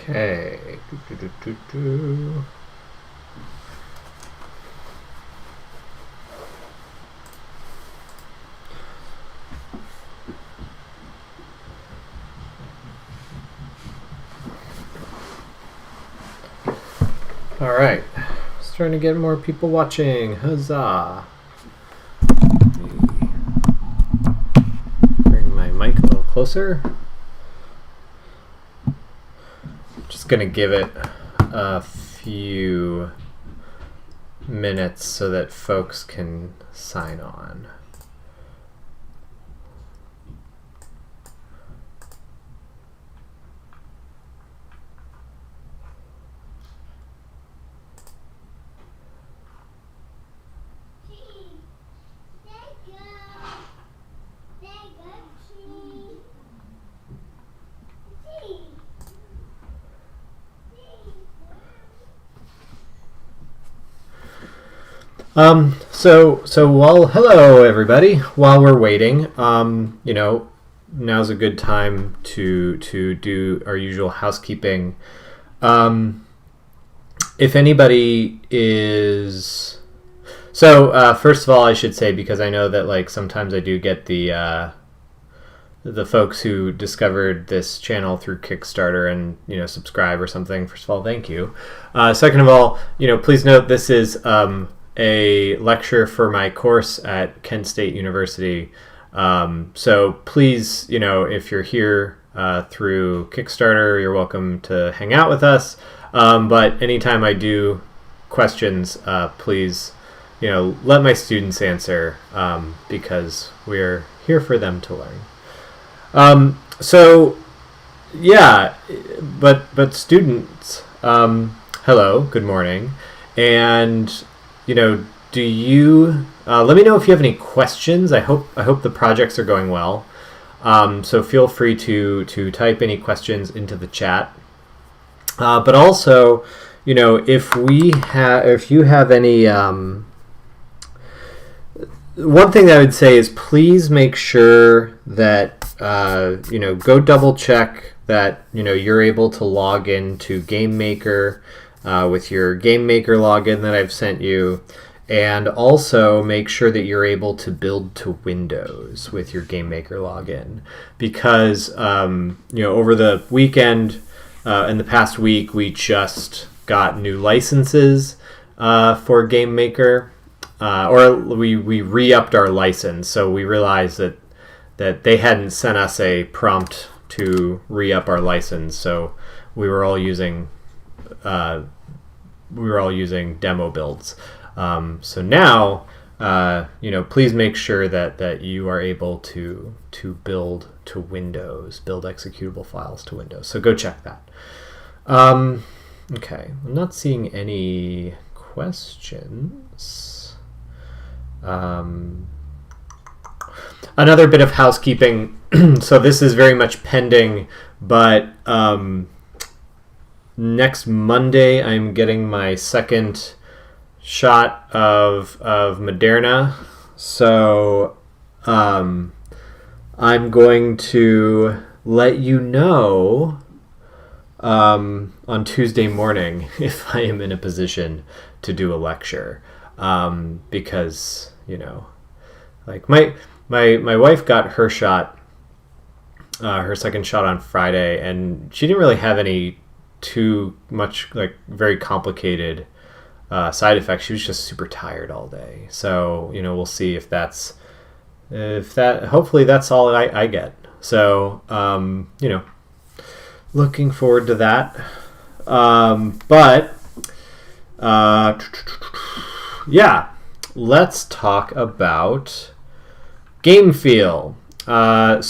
Okay. All right. Starting to get more people watching. Huzzah. Bring my mic a little closer. Just going to give it a few minutes so that folks can sign on. Hello everybody. While we're waiting, now's a good time to do our usual housekeeping. If anybody is, first of all, I should say, because I know that sometimes I do get the folks who discovered this channel through Kickstarter and subscribe or something. First of all, thank you. Second of all, please note this is a lecture for my course at Kent State University. So please, if you're here through Kickstarter, you're welcome to hang out with us. But anytime I do questions, please, let my students answer because we're here for them to learn. But students, hello, good morning. And do you let me know if you have any questions. I hope the projects are going well. So feel free to type any questions into the chat. But also, if you have any, one thing that I would say is please make sure that go double check that you're able to log into GameMaker with your GameMaker login that I've sent you, and also make sure that you're able to build to Windows with your GameMaker login, because over the weekend in the past week we just got new licenses for GameMaker, or we re-upped our license, so we realized that they hadn't sent us a prompt to re-up our license, so we were all using demo builds. So now, please make sure that you are able to build to Windows, build executable files to Windows. So go check that. Okay, I'm not seeing any questions. Another bit of housekeeping. So this is very much pending, but next Monday I'm getting my second shot of Moderna, so I'm going to let you know on Tuesday morning if I am in a position to do a lecture, because my wife got her shot, her second shot on Friday, and she didn't really have any too much very complicated side effects. She was just super tired all day. So we'll see if that hopefully that's all I get. So looking forward to that. Let's talk about Game Feel. I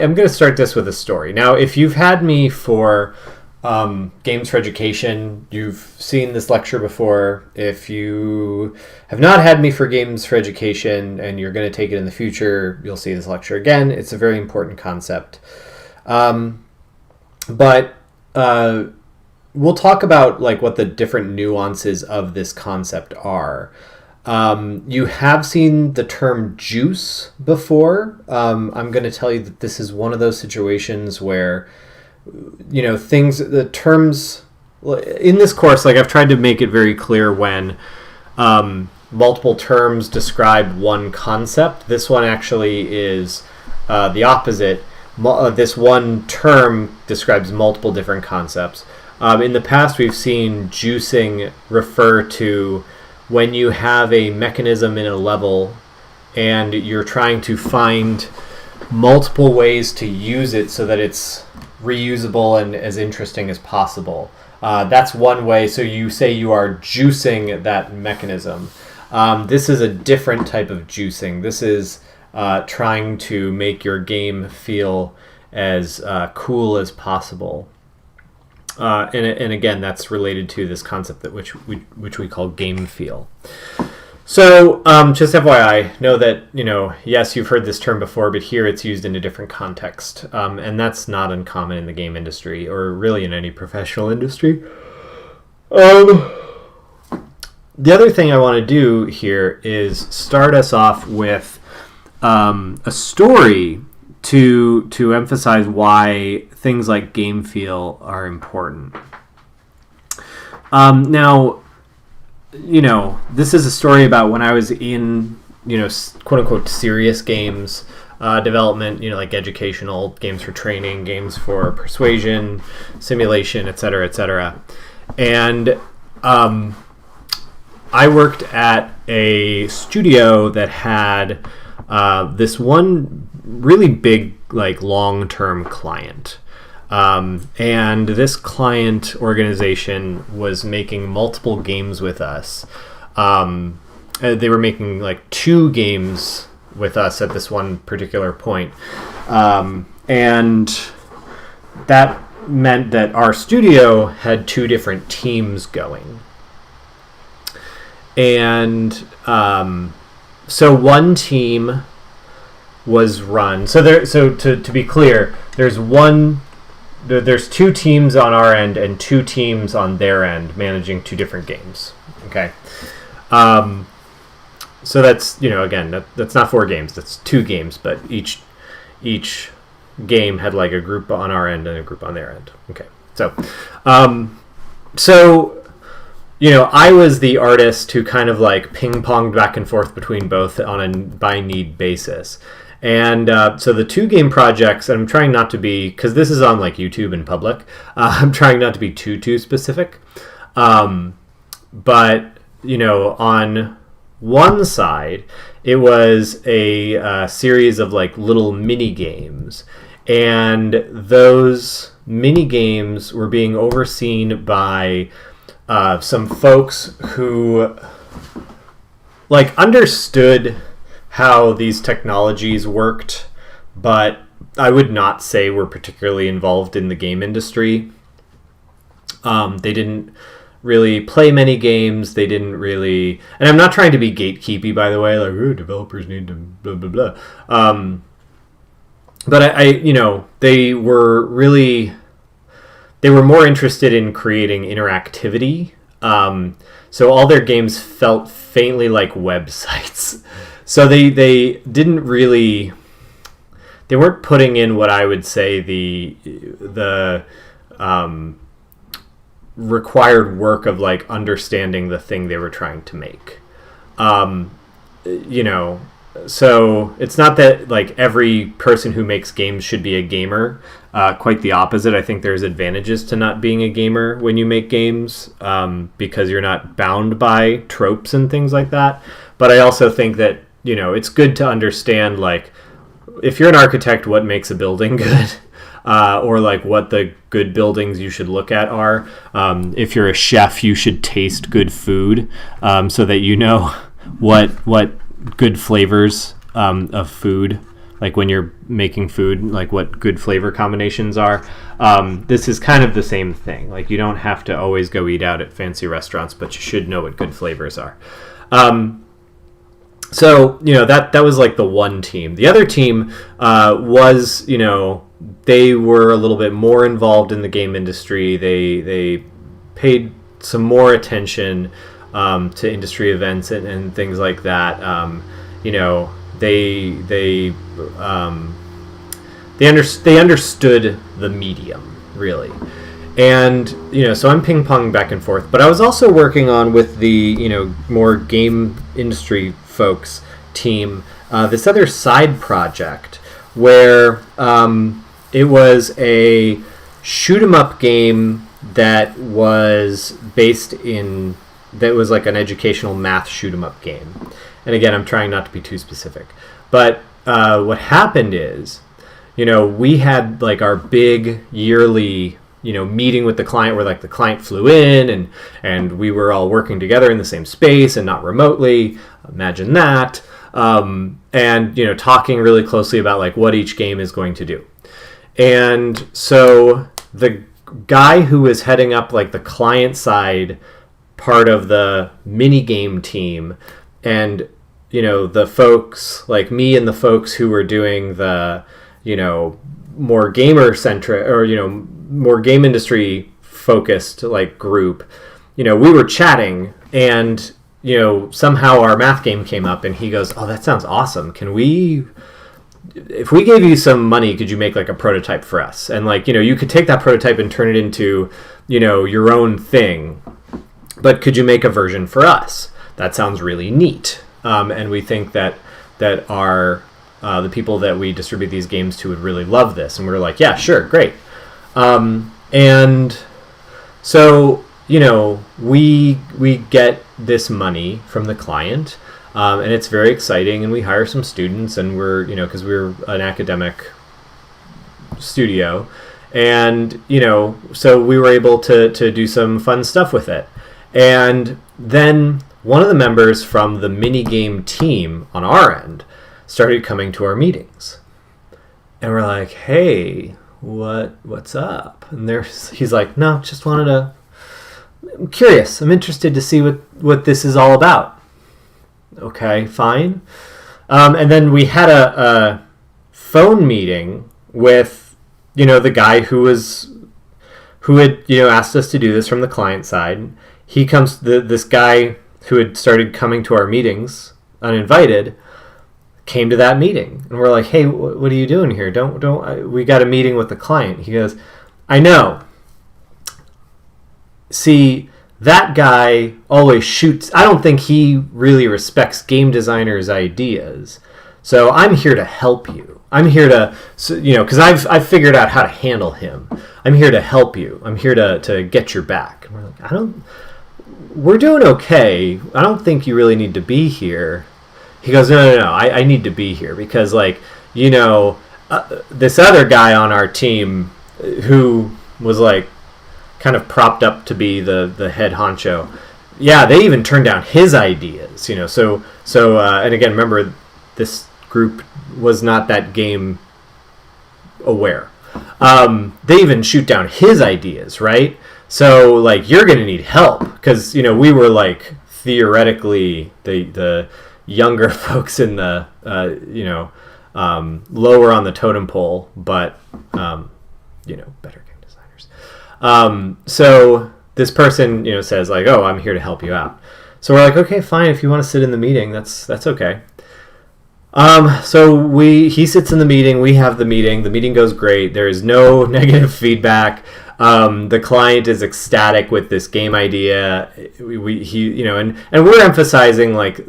am going to start this with a story. Now, if you've had me for Games for Education, you've seen this lecture before. If you have not had me for Games for Education and you're going to take it in the future, you'll see this lecture again. It's a very important concept. We'll talk about what the different nuances of this concept are. You have seen the term juice before. I'm going to tell you that this is one of those situations where, the terms in this course, like I've tried to make it very clear when multiple terms describe one concept. This one actually is the opposite. This one term describes multiple different concepts. In the past, we've seen juicing refer to when you have a mechanism in a level and you're trying to find multiple ways to use it so that it's reusable and as interesting as possible. That's one way. So you say you are juicing that mechanism. This is a different type of juicing. This is trying to make your game feel as cool as possible. And again, that's related to this concept that which we call game feel. So just FYI, know that, yes, you've heard this term before, but here it's used in a different context. And that's not uncommon in the game industry or really in any professional industry. The other thing I want to do here is start us off with a story to emphasize why things like game feel are important. Now, this is a story about when I was in, quote unquote, serious games development, like educational games for training, games for persuasion, simulation, et cetera. And I worked at a studio that had this one really big, long-term client. And this client organization was making multiple games with us. They were making 2 games with us at this one particular point. And that meant that our studio had 2 different teams going. And so one team was run. So to be clear, there's 2 teams on our end and 2 teams on their end managing 2 different games. Okay. So that's, again, that's not 4 games, that's 2 games, but each game had a group on our end and a group on their end. Okay. So I was the artist who kind of ping-ponged back and forth between both on a by-need basis. And so the 2 game projects, and I'm trying not to be, because this is on YouTube and public, I'm trying not to be too specific. But, on one side, it was a series of little mini games. And those mini games were being overseen by some folks who understood how these technologies worked, but I would not say were particularly involved in the game industry. They didn't really play many games. They didn't really, and I'm not trying to be gatekeepy, by the way, developers need to blah blah blah. But they were more interested in creating interactivity. So all their games felt faintly like websites. So they didn't really, they weren't putting in what I would say the required work of understanding the thing they were trying to make. So it's not that every person who makes games should be a gamer. Quite the opposite. I think there's advantages to not being a gamer when you make games, because you're not bound by tropes and things like that. But I also think that, it's good to understand, if you're an architect, what makes a building good, or what the good buildings you should look at are. If you're a chef, you should taste good food, so that you know what good flavors of food, when you're making food, what good flavor combinations are. This is kind of the same thing. You don't have to always go eat out at fancy restaurants, but you should know what good flavors are. So, that was the one team. The other team was, they were a little bit more involved in the game industry. They paid some more attention to industry events and things like that. They understood the medium, really. And, so I'm ping-ponging back and forth. But I was also working on, with the, more game industry folks team, this other side project where it was a shoot-'em-up game that was that was like an educational math shoot-'em-up game. And again, I'm trying not to be too specific. But what happened is, we had like our big yearly meeting with the client, where like the client flew in and we were all working together in the same space and not remotely. Imagine that. And talking really closely about like what each game is going to do. And so the guy who was heading up like the client side part of the mini game team, and the folks like me and the folks who were doing the more gamer centric, or more game industry focused like group, we were chatting, and somehow our math game came up, and he goes, "Oh, that sounds awesome. If we gave you some money, could you make like a prototype for us? And like, you could take that prototype and turn it into, your own thing, but could you make a version for us? That sounds really neat." And we think that our the people that we distribute these games to would really love this. And we were like, yeah, sure, great. And so, we get this money from the client, and it's very exciting, and we hire some students, and we're, because we're an academic studio, and, so we were able to do some fun stuff with it. And then one of the members from the minigame team on our end started coming to our meetings. And we're like, "Hey, what's up?" And he's like, "No, just I'm curious. I'm interested to see what this is all about." Okay, fine. And then we had a phone meeting with, the guy who had, asked us to do this from the client side. He comes, this guy who had started coming to our meetings uninvited, came to that meeting, and we're like, "Hey, what are you doing here? We got a meeting with the client." He goes, "I know. See, that guy always shoots. I don't think he really respects game designers' ideas. So I'm here to help you. I'm here to, because I've figured out how to handle him. I'm here to help you. I'm here to get your back." And we're like, we're doing okay. I don't think you really need to be here. He goes, no, I need to be here because, like, this other guy on our team who was, like, kind of propped up to be the head honcho, yeah, they even turned down his ideas, So, and again, remember, this group was not that game aware. They even shoot down his ideas, right? So, like, you're going to need help because, we were, like, theoretically the younger folks in the, lower on the totem pole, but, better game designers. So this person, says, like, "Oh, I'm here to help you out." So we're like, "Okay, fine. If you want to sit in the meeting, that's okay." So he sits in the meeting. We have the meeting. The meeting goes great. There is no negative feedback. The client is ecstatic with this game idea. And we're emphasizing, like,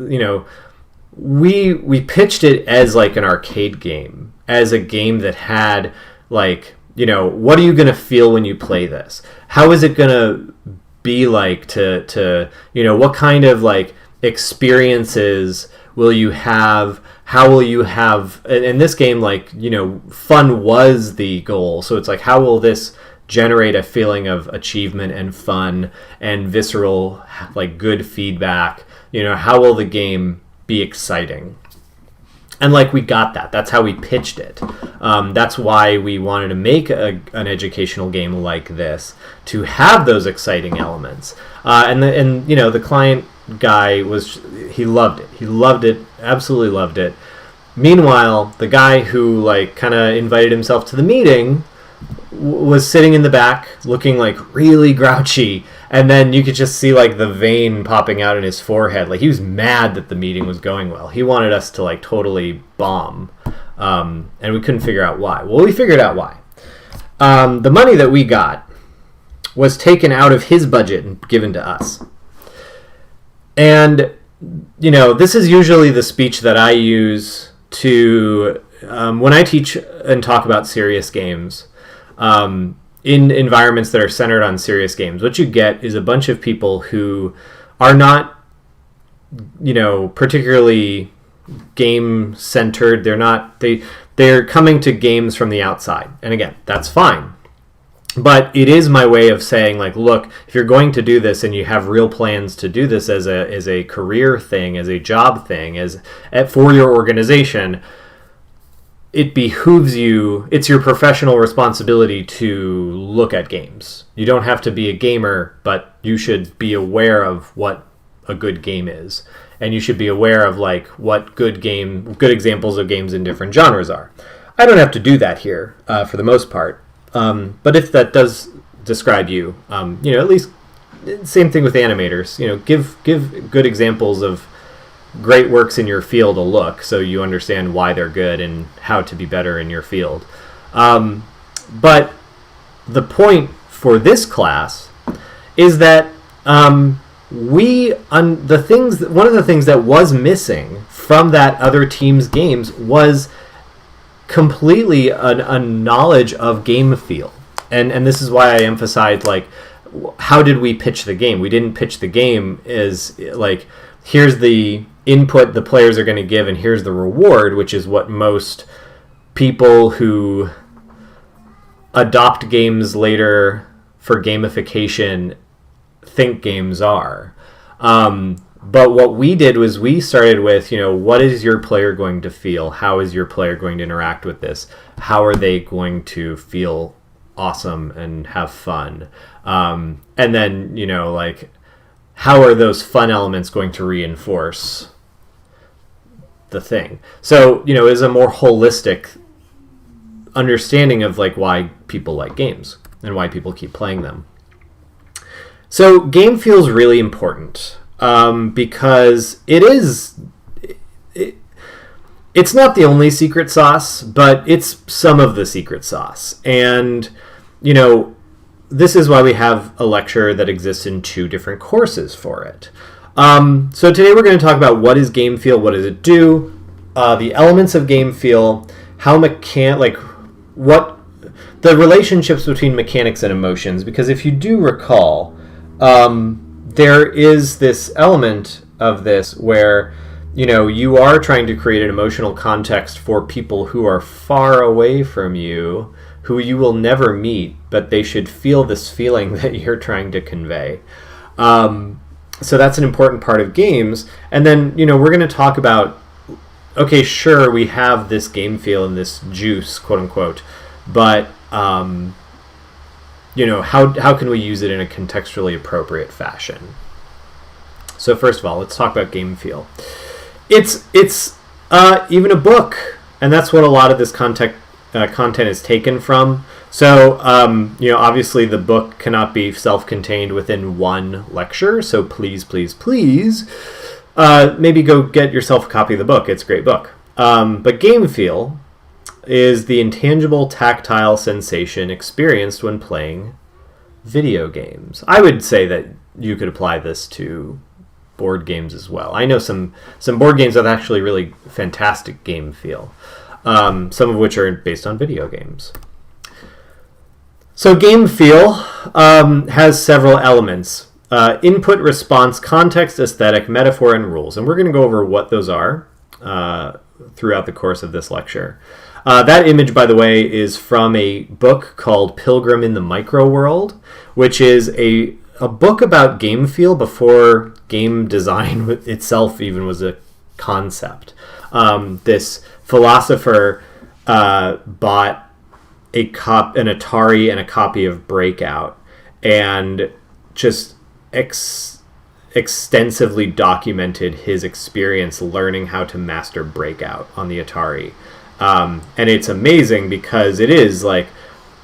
we pitched it as like an arcade game, as a game that had, like, what are you going to feel when you play this? How is it going to be like to what kind of, like, experiences will you have? How will you have, in this game, like, fun was the goal. So it's like, how will this generate a feeling of achievement and fun and visceral, like, good feedback? How will the game be exciting? And, like, we got that. That's how we pitched it. That's why we wanted to make an educational game like this, to have those exciting elements. And the client guy he loved it. He loved it, absolutely loved it. Meanwhile, the guy who, like, kind of invited himself to the meeting was sitting in the back, looking, like, really grouchy And then you could just see like the vein popping out in his forehead. Like he was mad that the meeting was going well. He wanted us to like totally bomb. And we couldn't figure out why. Well, we figured out why. The money that we got was taken out of his budget and given to us. And, you know, this is usually the speech that I use to, when I teach and talk about serious games, in environments that are centered on serious games. What you get is a bunch of people who are not, you know, particularly game-centered. They're coming to games from the outside. And again, that's fine. But it is my way of saying, like, look, if you're going to do this and you have real plans to do this as a career thing, as a job thing, for your organization, it behooves you, it's your professional responsibility to look at games. You don't have to be a gamer, but you should be aware of what a good game is. And you should be aware of, like, what good examples of games in different genres are. I don't have to do that here, for the most part. But if that does describe you, you know, at least same thing with animators. You know, give good examples of great works in your field a look, so you understand why they're good and how to be better in your field. But the point for this class is that one of the things that was missing from that other team's games was completely a knowledge of game feel. And this is why I emphasized, like, how did we pitch the game? We didn't pitch the game as, like, here's the input the players are going to give and here's the reward, which is what most people who adopt games later for gamification think games are. But what we did was we started with, you know, what is your player going to feel? How is your player going to interact with this? How are they going to feel awesome and have fun? And then, you know, like, how are those fun elements going to reinforce the thing? So, you know, is a more holistic understanding of, like, why people like games and why people keep playing them. So game feel is really important. Because it's not the only secret sauce, but it's some of the secret sauce. And, you know, this is why we have a lecture that exists in 2 different courses for it. So today we're going to talk about what is game feel, what does it do, the elements of game feel, what the relationships between mechanics and emotions. Because if you do recall, there is this element of this where, you know, you are trying to create an emotional context for people who are far away from you, who you will never meet, but they should feel this feeling that you're trying to convey. So that's an important part of games. And then, you know, we're going to talk about, okay, sure, we have this game feel and this juice, quote unquote, but you know, how can we use it in a contextually appropriate fashion? So first of all, let's talk about game feel. It's even a book, and that's what a lot of this content is taken from. So, you know, obviously the book cannot be self-contained within one lecture, so please, maybe go get yourself a copy of the book. It's a great book. But game feel is the intangible tactile sensation experienced when playing video games. I would say that you could apply this to board games as well. I know some board games have actually really fantastic game feel, some of which are based on video games. So game feel has several elements: input, response, context, aesthetic, metaphor, and rules. And we're going to go over what those are throughout the course of this lecture. That image, by the way, is from a book called Pilgrim in the Micro World, which is a book about game feel before game design itself even was a concept. This philosopher bought an Atari and a copy of Breakout and just extensively documented his experience learning how to master Breakout on the Atari. And it's amazing because it is like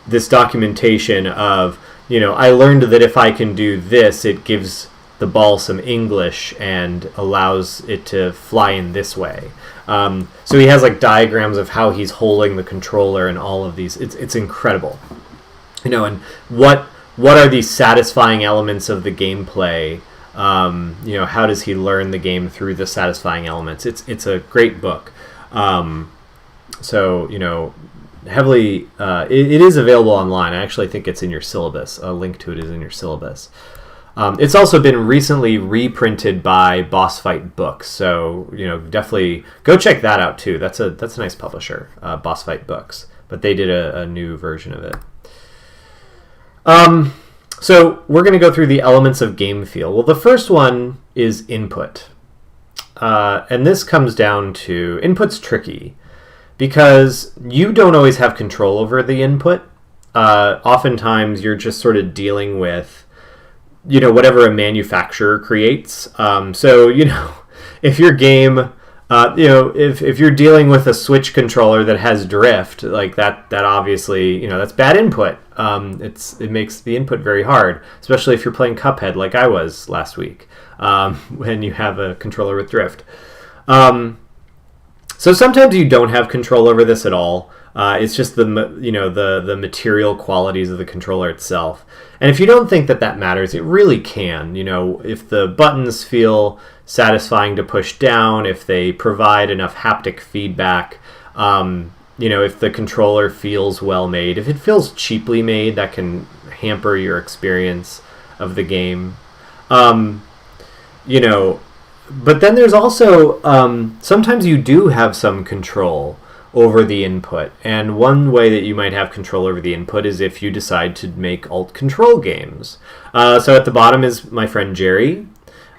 this documentation of, I learned that if I can do this, it gives the ball some English and allows it to fly in this way. So he has like diagrams of how he's holding the controller and all of these. It's incredible. And what are these satisfying elements of the gameplay? How does he learn the game through the satisfying elements? It's a great book. Heavily, it is available online. I actually think it's in your syllabus. A link to it is in your syllabus. It's also been recently reprinted by Boss Fight Books, so definitely go check that out too. That's a nice publisher, Boss Fight Books, but they did a new version of it. So we're going to go through the elements of game feel. Well, the first one is input, and this comes down to input's tricky because you don't always have control over the input. Oftentimes, you're just sort of dealing with whatever a manufacturer creates. If your game, if you're dealing with a Switch controller that has drift, like that obviously, that's bad input. It makes the input very hard, especially if you're playing Cuphead like I was last week, when you have a controller with drift. So sometimes you don't have control over this at all. It's just the material qualities of the controller itself. And if you don't think that matters, it really can. If the buttons feel satisfying to push down, if they provide enough haptic feedback, if the controller feels well made, if it feels cheaply made, that can hamper your experience of the game. But then there's also sometimes you do have some control over the input, and one way that you might have control over the input is if you decide to make alt control games. So at the bottom is my friend Jerry.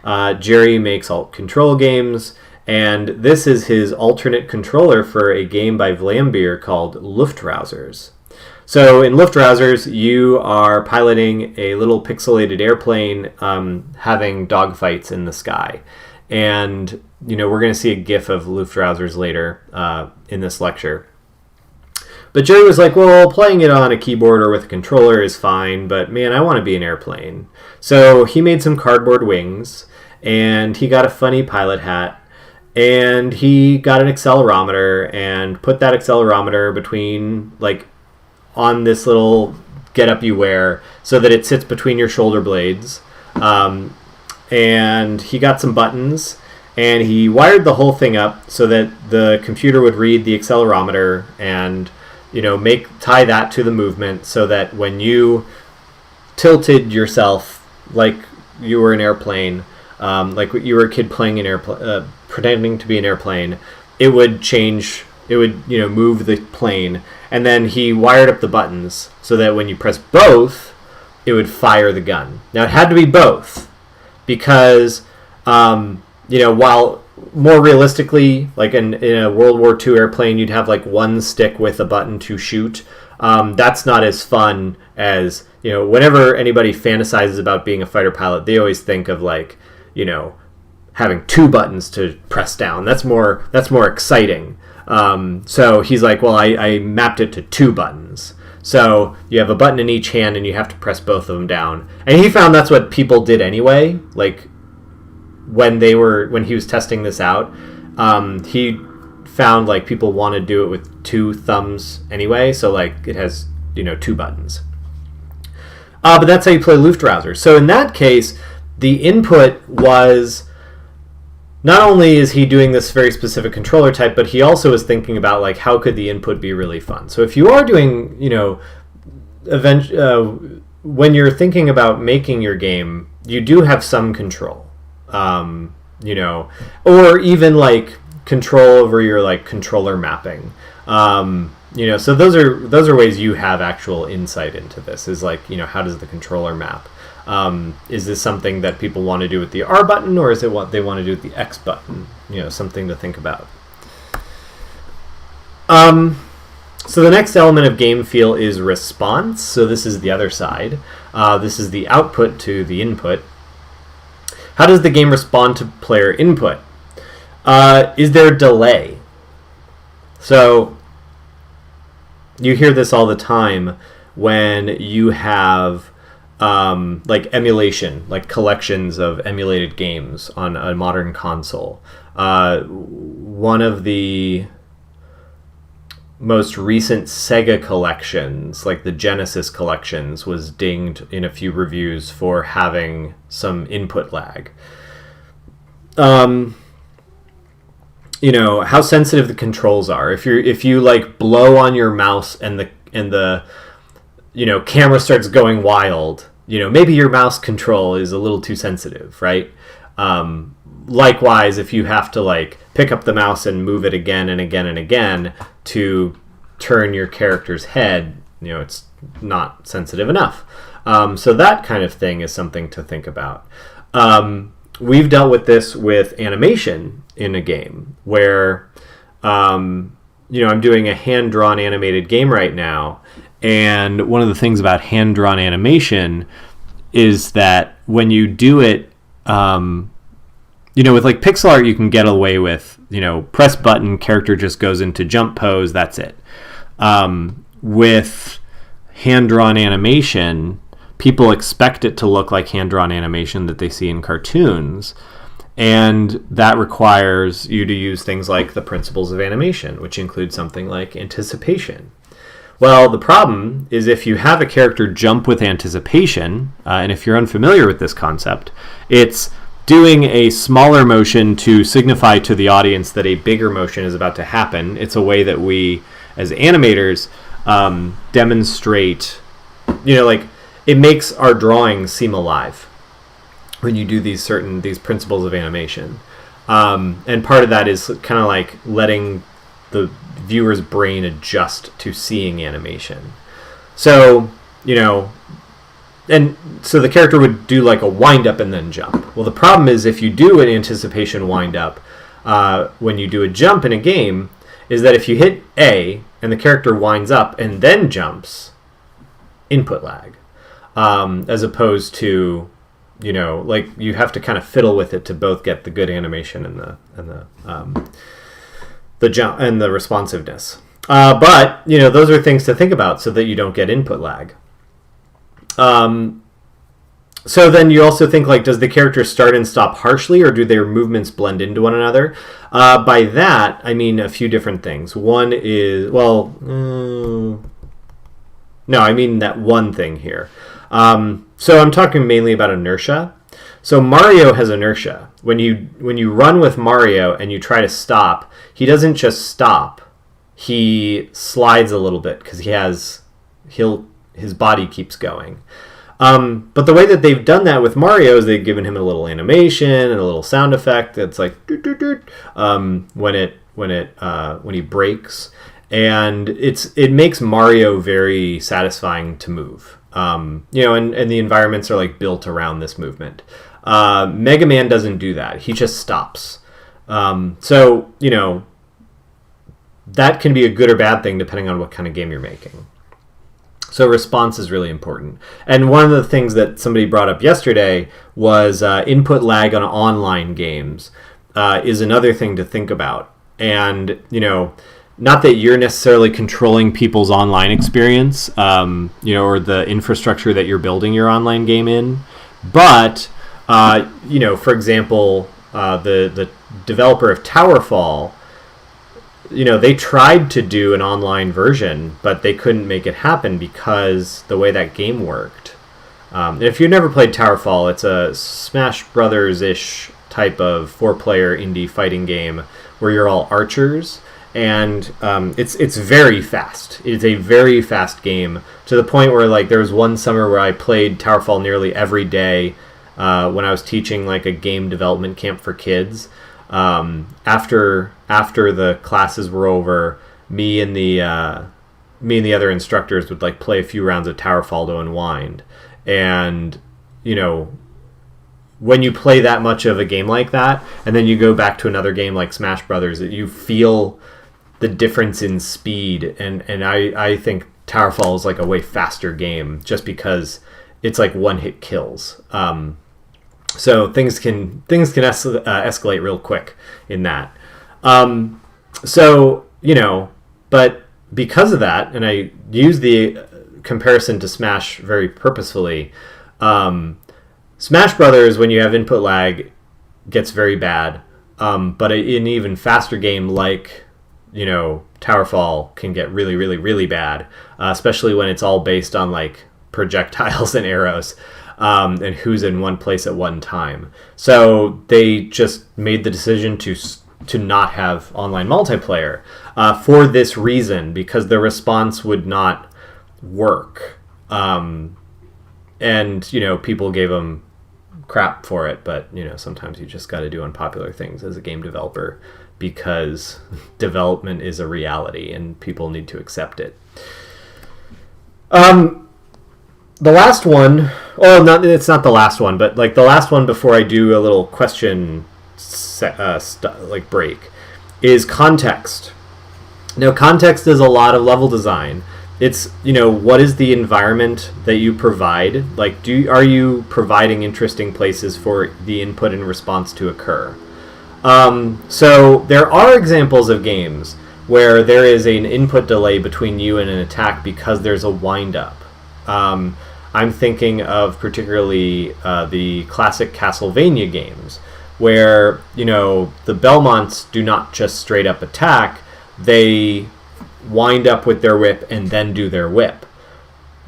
Jerry makes alt control games, and this is his alternate controller for a game by Vlambeer called Luftrausers. So in Luftrausers, you are piloting a little pixelated airplane having dogfights in the sky. And, we're going to see a GIF of Luftrausers later in this lecture. But Jerry was like, well, playing it on a keyboard or with a controller is fine, but man, I want to be an airplane. So he made some cardboard wings, and he got a funny pilot hat, and he got an accelerometer and put that accelerometer between, on this little getup you wear so that it sits between your shoulder blades. And he got some buttons, and he wired the whole thing up so that the computer would read the accelerometer and, tie that to the movement so that when you tilted yourself like you were an airplane, like you were a kid playing an airplane, pretending to be an airplane, it would change. It would, move the plane. And then he wired up the buttons so that when you press both, it would fire the gun. Now, it had to be both because, while more realistically, like in a World War II airplane, you'd have one stick with a button to shoot. That's not as fun as, whenever anybody fantasizes about being a fighter pilot, they always think of having two buttons to press down. That's more exciting. So he's like, well, I mapped it to two buttons. So you have a button in each hand and you have to press both of them down. And he found that's what people did anyway. When he was testing this out, he found people want to do it with two thumbs anyway. So it has, two buttons. But that's how you play Luftrausers. So in that case, the input was, not only is he doing this very specific controller type, but he also is thinking about how could the input be really fun. So if you are doing, when you're thinking about making your game, you do have some control, or even control over your controller mapping. So those are ways you have actual insight into this. Is how does the controller map? Is this something that people want to do with the R button, or is it what they want to do with the X button? Something to think about. So the next element of game feel is response. So this is the other side. This is the output to the input. How does the game respond to player input? Is there delay? So you hear this all the time when you have like emulation, like collections of emulated games on a modern console. One of the most recent Sega collections, like the Genesis collections, was dinged in a few reviews for having some input lag. You know how sensitive the controls are. If you like blow on your mouse and the camera starts going wild, maybe your mouse control is a little too sensitive, right? Likewise, if you have to like pick up the mouse and move it again and again and again to turn your character's head, it's not sensitive enough. So that kind of thing is something to think about. We've dealt with this with animation in a game where, I'm doing a hand-drawn animated game right now, and one of the things about hand-drawn animation is that when you do it, with like pixel art, you can get away with, press button, character just goes into jump pose, that's it. With hand-drawn animation, people expect it to look like hand-drawn animation that they see in cartoons, and that requires you to use things like the principles of animation, which include something like anticipation. Well, the problem is if you have a character jump with anticipation, and if you're unfamiliar with this concept, it's doing a smaller motion to signify to the audience that a bigger motion is about to happen. It's a way that we, as animators, demonstrate, it makes our drawings seem alive when you do these principles of animation. And part of that is kind of like letting the viewer's brain adjust to seeing animation. So, and so the character would do like a wind up and then jump. Well, the problem is if you do an anticipation wind up when you do a jump in a game, is that if you hit A and the character winds up and then jumps, input lag, as opposed to, like you have to kind of fiddle with it to both get the good animation and the jump and the responsiveness. But those are things to think about so that you don't get input lag. So then you also think, like, does the character start and stop harshly, or do their movements blend into one another? By that, I mean a few different things. One is, no, I mean that one thing here. So I'm talking mainly about inertia. So Mario has inertia. When you run with Mario and you try to stop, he doesn't just stop. He slides a little bit because his body keeps going. But the way that they've done that with Mario is they've given him a little animation and a little sound effect that's like doot, doot, doot, when he breaks, and it makes Mario very satisfying to move. And the environments are like built around this movement. Mega Man doesn't do that. He just stops. So that can be a good or bad thing depending on what kind of game you're making. So response is really important. And one of the things that somebody brought up yesterday was input lag on online games is another thing to think about. And, not that you're necessarily controlling people's online experience, or the infrastructure that you're building your online game in. But, for example, the developer of Towerfall, they tried to do an online version, but they couldn't make it happen because the way that game worked. If you've never played Towerfall, it's a Smash Brothers-ish type of 4-player indie fighting game where you're all archers, and it's very fast. It's a very fast game to the point where there was one summer where I played Towerfall nearly every day when I was teaching a game development camp for kids. After the classes were over, me and the other instructors would play a few rounds of Towerfall to unwind. And when you play that much of a game like that, and then you go back to another game like Smash Brothers, you feel the difference in speed. And I think Towerfall is a way faster game just because it's one-hit kills. So things can escalate real quick in that. But because of that, and I use the comparison to Smash very purposefully, Smash Brothers, when you have input lag, gets very bad. But an even faster game like, Towerfall can get really, really, really bad, especially when it's all based on like projectiles and arrows, and who's in one place at one time. So they just made the decision to not have online multiplayer for this reason, because the response would not work. And people gave them crap for it, but sometimes you just got to do unpopular things as a game developer, because development is a reality and people need to accept it. The last one, it's not the last one, but like the last one before I do a little question break, is context. Now, context is a lot of level design. It's, what is the environment that you provide? Like, are you providing interesting places for the input and response to occur? So there are examples of games where there is an input delay between you and an attack because there's a wind-up. I'm thinking of particularly the classic Castlevania games, where, the Belmonts do not just straight up attack, they wind up with their whip and then do their whip.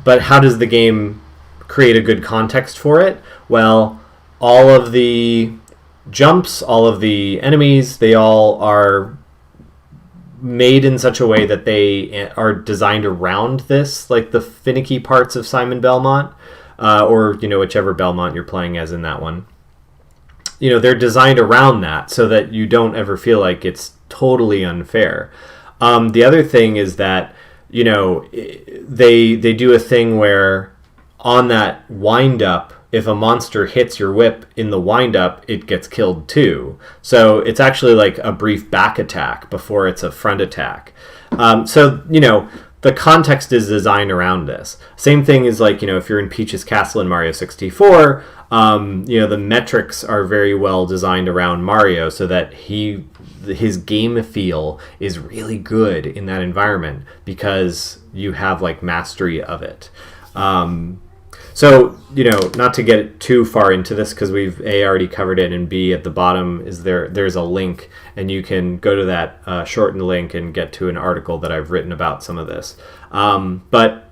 But how does the game create a good context for it? Well, all of the jumps, all of the enemies, they all are made in such a way that they are designed around this, like the finicky parts of Simon Belmont, or whichever Belmont you're playing as in that one. They're designed around that so that you don't ever feel like it's totally unfair. The other thing is that they do a thing where on that wind up, if a monster hits your whip in the wind up, it gets killed too. So it's actually like a brief back attack before it's a front attack. So the context is designed around this. Same thing is like, if you're in Peach's Castle in Mario 64, the metrics are very well designed around Mario so that his game feel is really good in that environment because you have like mastery of it. So, not to get too far into this because we've already covered it, and B, at the bottom there's a link, and you can go to that shortened link and get to an article that I've written about some of this. But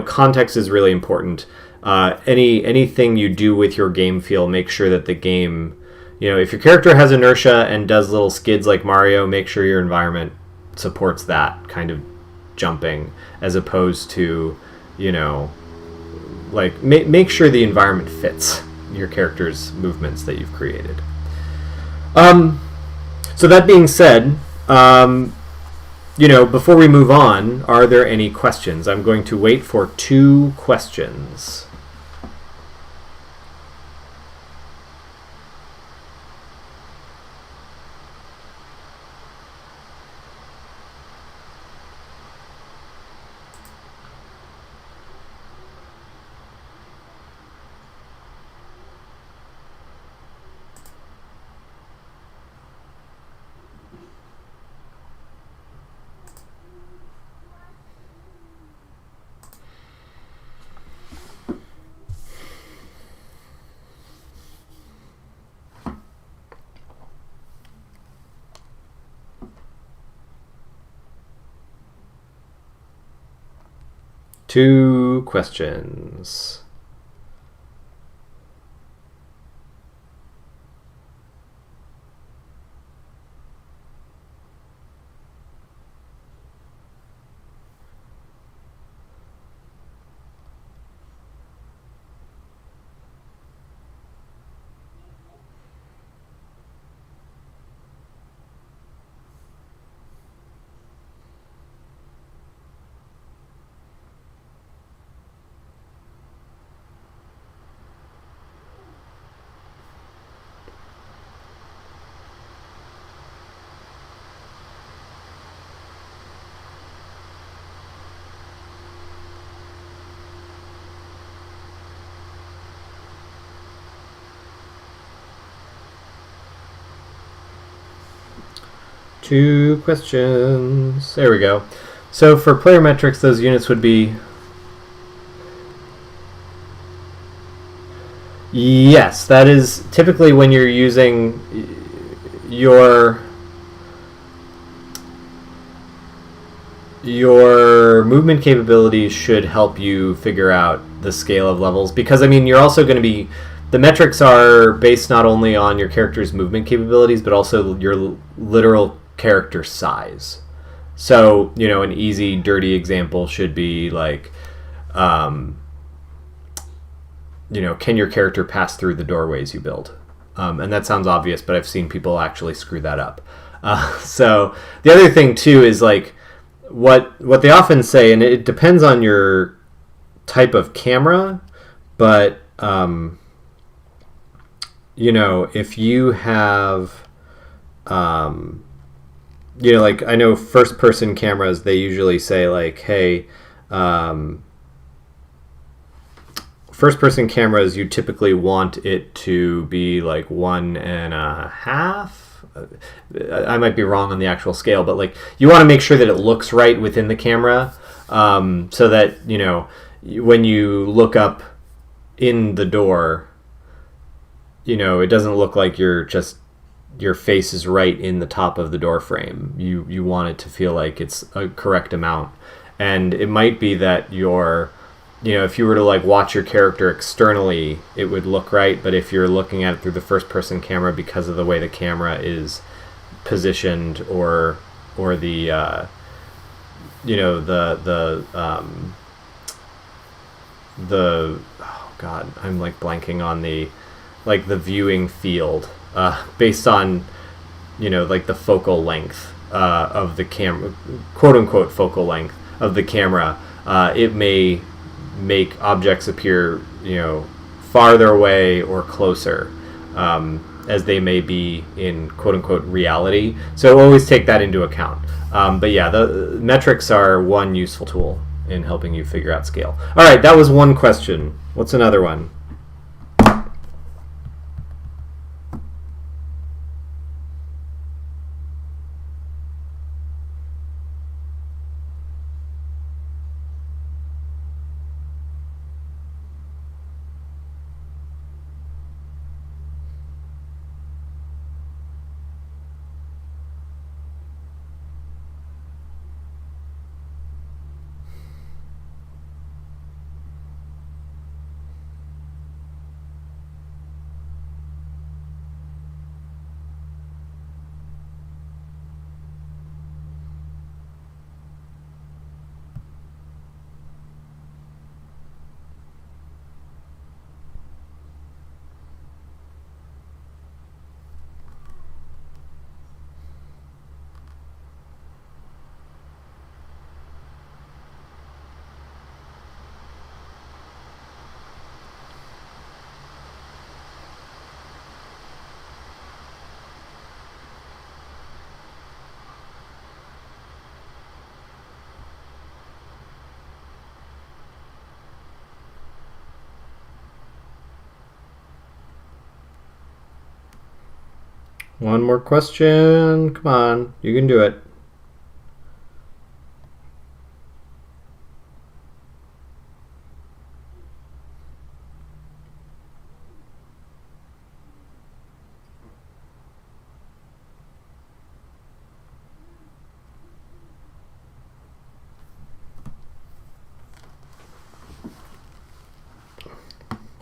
context is really important. Anything you do with your game feel, make sure that the game, if your character has inertia and does little skids like Mario, make sure your environment supports that kind of jumping, as opposed to, like make sure the environment fits your character's movements that you've created. So that being said, before we move on, are there any questions? I'm going to wait for 2 questions. Two questions. Two questions. There we go. So for player metrics, those units would be Yes, that is typically when you're using your movement capabilities should help you figure out the scale of levels, because I mean you're also going to be, the metrics are based not only on your character's movement capabilities but also your literal character size. So, you know, an easy dirty example should be like you know, can your character pass through the doorways you build? And that sounds obvious, but I've seen people actually screw that up. So the other thing too is like what they often say, and it depends on your type of camera, but you know, if you have you know, like I know first person cameras, they usually say like, hey, first person cameras, you typically want it to be like 1.5. I might be wrong on the actual scale, but like you want to make sure that it looks right within the camera, so that, you know, when you look up in the door, you know, it doesn't look like your face is right in the top of the door frame. You want it to feel like it's a correct amount. And it might be that your, you know, if you were to like watch your character externally, it would look right, but if you're looking at it through the first person camera, because of the way the camera is positioned, or the you know, the oh god, I'm like blanking on the viewing field, based on, you know, like the focal length of the camera, quote unquote focal length of the camera, it may make objects appear, you know, farther away or closer, as they may be in quote unquote reality. So always take that into account. But yeah, the metrics are one useful tool in helping you figure out scale. All right, that was one question. What's another one? One more question. Come on, you can do it.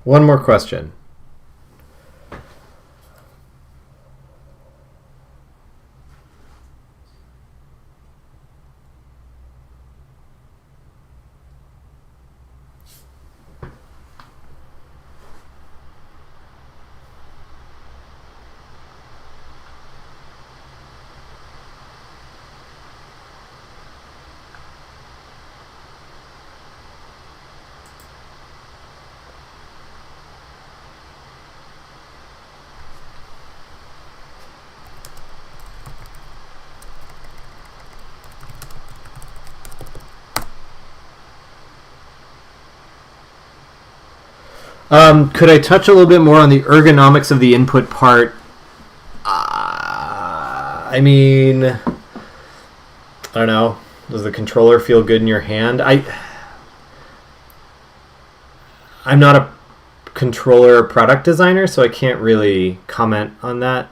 One more question. Could I touch a little bit more on the ergonomics of the input part? I mean, I don't know. Does the controller feel good in your hand? I'm not a controller or product designer, so I can't really comment on that.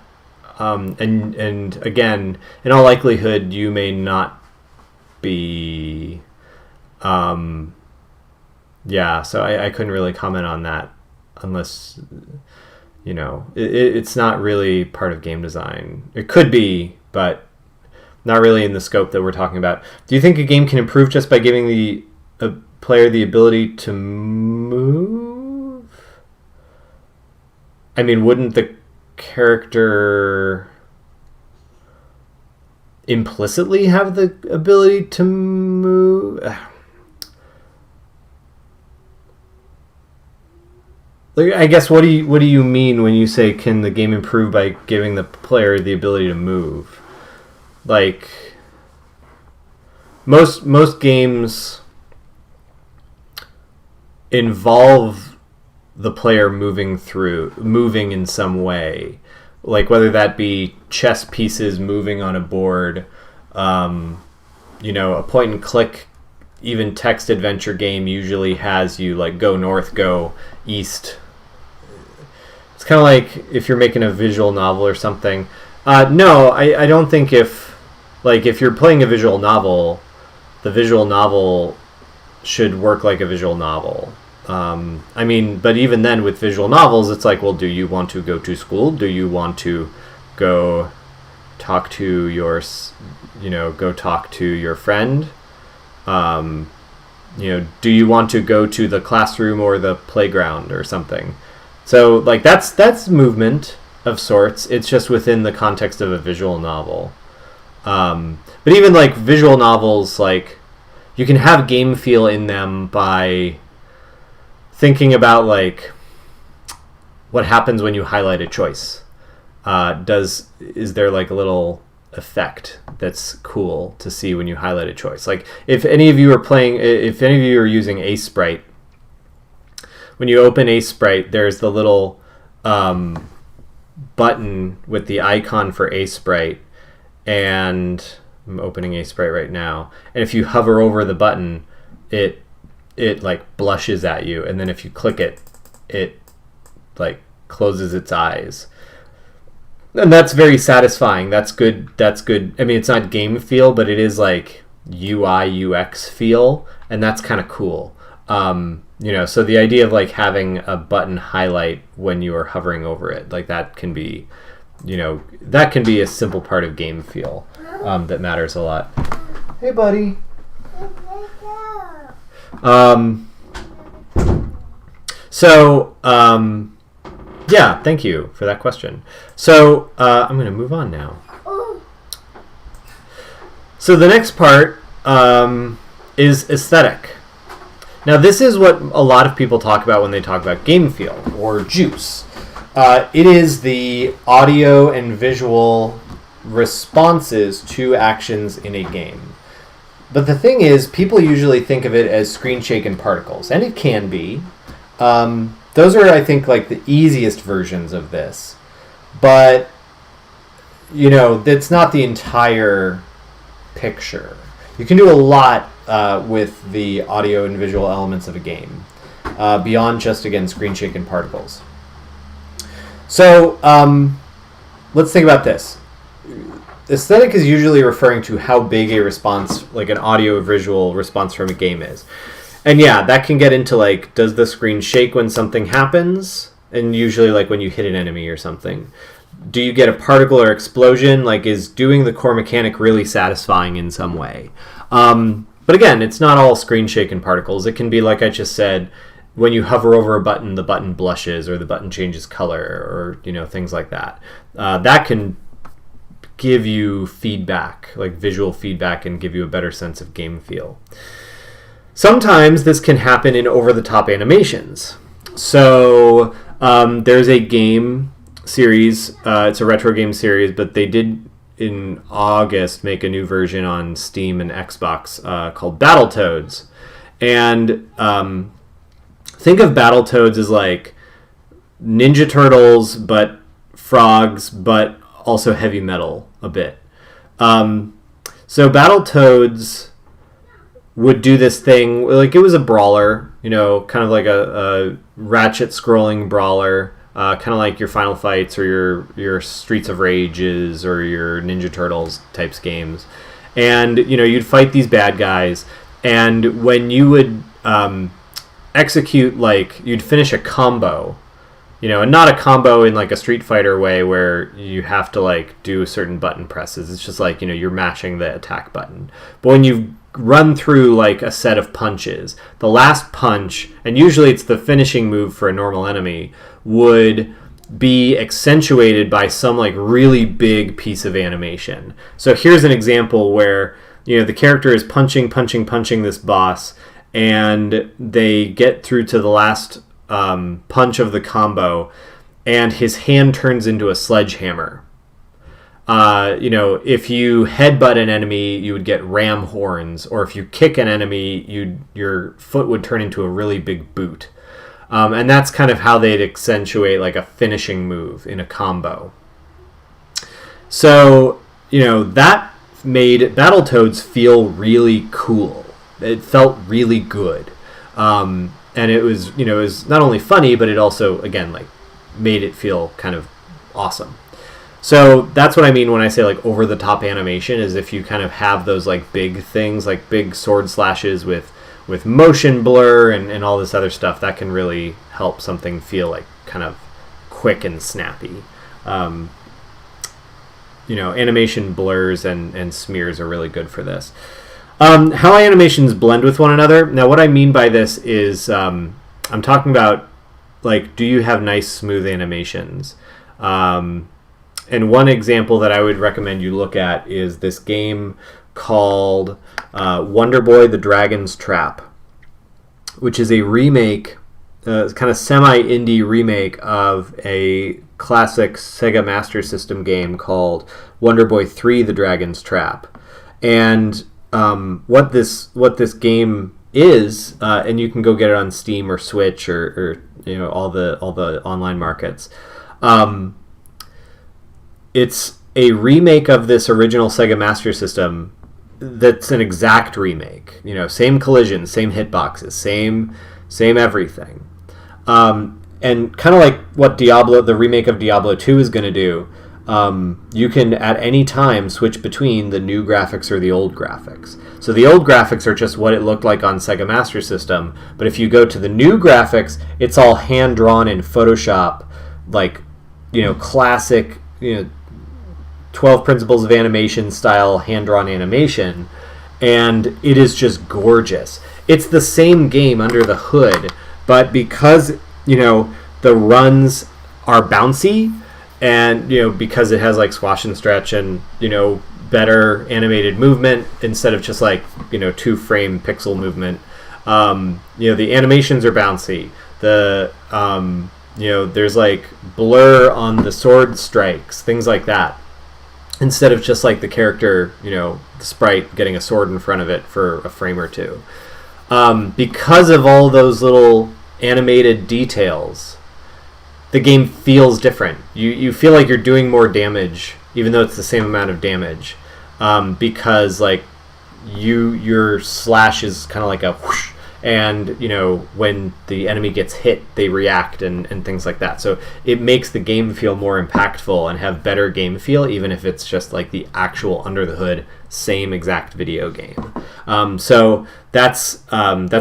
And again, in all likelihood, you may not be. So I couldn't really comment on that unless, it's not really part of game design. It could be, but not really in the scope that we're talking about. Do you think a game can improve just by giving the player the ability to move? I mean, wouldn't the character implicitly have the ability to move? I guess what do you mean when you say can the game improve by giving the player the ability to move? Like most games involve the player moving in some way, like whether that be chess pieces moving on a board, a point and click, even text adventure game usually has you like go north, go east. It's kind of like if you're making a visual novel or something. No, I don't think if you're playing a visual novel, the visual novel should work like a visual novel. But even then with visual novels, it's like, well, do you want to go to school? Do you want to go talk to your friend? Do you want to go to the classroom or the playground or something? So like that's movement of sorts. It's just within the context of a visual novel. But even like visual novels, like you can have game feel in them by thinking about like what happens when you highlight a choice. Is there like a little effect that's cool to see when you highlight a choice? Like if any of you are using Ace Sprite, when you open Ace Sprite, there's the little button with the icon for Ace Sprite, and I'm opening Ace Sprite right now, and if you hover over the button, it like blushes at you, and then if you click it, it like closes its eyes. And that's very satisfying. That's good. I mean, it's not game feel, but it is like UI, UX feel, and that's kind of cool. So the idea of like having a button highlight when you are hovering over it, like that can be a simple part of game feel that matters a lot. Hey, buddy. Yeah, thank you for that question. So I'm going to move on now. So the next part is aesthetic. Now this is what a lot of people talk about when they talk about game feel or juice. It is the audio and visual responses to actions in a game. But the thing is, people usually think of it as screen shake and particles, and it can be. Those are, I think, like the easiest versions of this. But, that's not the entire picture. You can do a lot with the audio and visual elements of a game, beyond just, again, screen shake and particles. So, let's think about this. Aesthetic is usually referring to how big a response, like an audio-visual response from a game is. And yeah, that can get into like, does the screen shake when something happens? And usually like when you hit an enemy or something. Do you get a particle or explosion? Like, is doing the core mechanic really satisfying in some way? But again, it's not all screen shake and particles. It can be, like I just said, when you hover over a button, the button blushes or the button changes color or, things like that. That can give you feedback, like visual feedback, and give you a better sense of game feel. Sometimes this can happen in over-the-top animations. So there's a game series, it's a retro game series, but they did in August make a new version on Steam and Xbox called Battletoads. And think of Battletoads as like Ninja Turtles, but frogs, but also heavy metal a bit. So Battletoads would do this thing, like it was a brawler, kind of like a ratchet scrolling brawler, kind of like your Final Fights or your Streets of Rages or your Ninja Turtles types games. And, you'd fight these bad guys, and when you would execute, you'd finish a combo, and not a combo in like a Street Fighter way where you have to do certain button presses. It's just you're mashing the attack button. But when you run through a set of punches, the last punch, and usually it's the finishing move for a normal enemy, would be accentuated by some really big piece of animation. So here's an example where the character is punching this boss, and they get through to the last punch of the combo, and his hand turns into a sledgehammer. If you headbutt an enemy, you would get ram horns, or if you kick an enemy, your foot would turn into a really big boot. And that's kind of how they'd accentuate a finishing move in a combo. So, that made Battletoads feel really cool. It felt really good. And it was, it was not only funny, but it also, again, made it feel kind of awesome. So that's what I mean when I say over-the-top animation, is if you kind of have those big things, big sword slashes with motion blur and all this other stuff, that can really help something feel kind of quick and snappy. Animation blurs and smears are really good for this. How animations blend with one another. Now, what I mean by this is I'm talking about, do you have nice, smooth animations? And one example that I would recommend you look at is this game called Wonder Boy: The Dragon's Trap, which is a remake, kind of semi-indie remake of a classic Sega Master System game called Wonder Boy 3: The Dragon's Trap. And what this game is, and you can go get it on Steam or Switch or all the online markets. It's a remake of this original Sega Master System that's an exact remake. Same collisions, same hitboxes, same everything. And kind of like what the remake of Diablo 2 is going to do, you can at any time switch between the new graphics or the old graphics. So the old graphics are just what it looked like on Sega Master System, but if you go to the new graphics, it's all hand-drawn in Photoshop, classic, 12 Principles of Animation style hand-drawn animation, and it is just gorgeous. It's the same game under the hood, but because, the runs are bouncy, and, because it has squash and stretch and, better animated movement instead of just 2-frame pixel movement, the animations are bouncy. There's blur on the sword strikes, things like that, instead of just the character, the sprite getting a sword in front of it for a frame or two. Because of all those little animated details, the game feels different. You feel like you're doing more damage, even though it's the same amount of damage, because your slash is kind of like a whoosh, and when the enemy gets hit, they react and things like that. So it makes the game feel more impactful and have better game feel, even if it's just the actual under the hood same exact video game. So that's what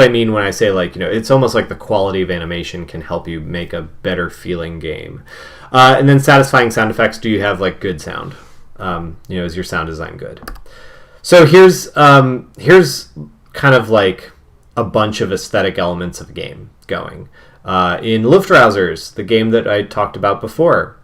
I mean when I say it's almost like the quality of animation can help you make a better feeling game. And then satisfying sound effects. Do you have good sound? Is your sound design good? So here's kind of a bunch of aesthetic elements of the game going. In Luftrausers, the game that I talked about before,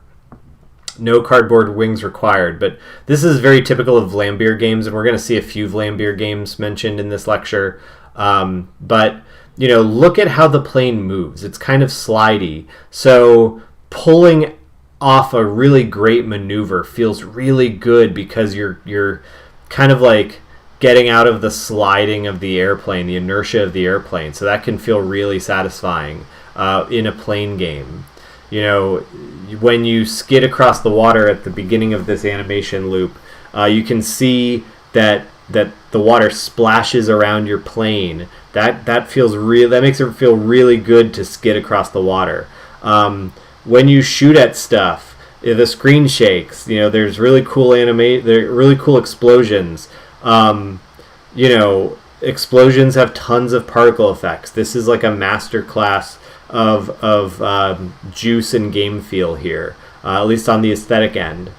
no cardboard wings required, but this is very typical of Vlambeer games, and we're going to see a few Vlambeer games mentioned in this lecture. But look at how the plane moves. It's kind of slidey. So pulling off a really great maneuver feels really good because you're kind of getting out of the sliding of the airplane, the inertia of the airplane. So that can feel really satisfying in a plane game. When you skid across the water at the beginning of this animation loop, you can see that that the water splashes around your plane. That feels real. That makes it feel really good to skid across the water. When you shoot at stuff, the screen shakes. There's really cool there are really cool explosions. Explosions have tons of particle effects. This is like a master class of juice and game feel here, at least on the aesthetic end,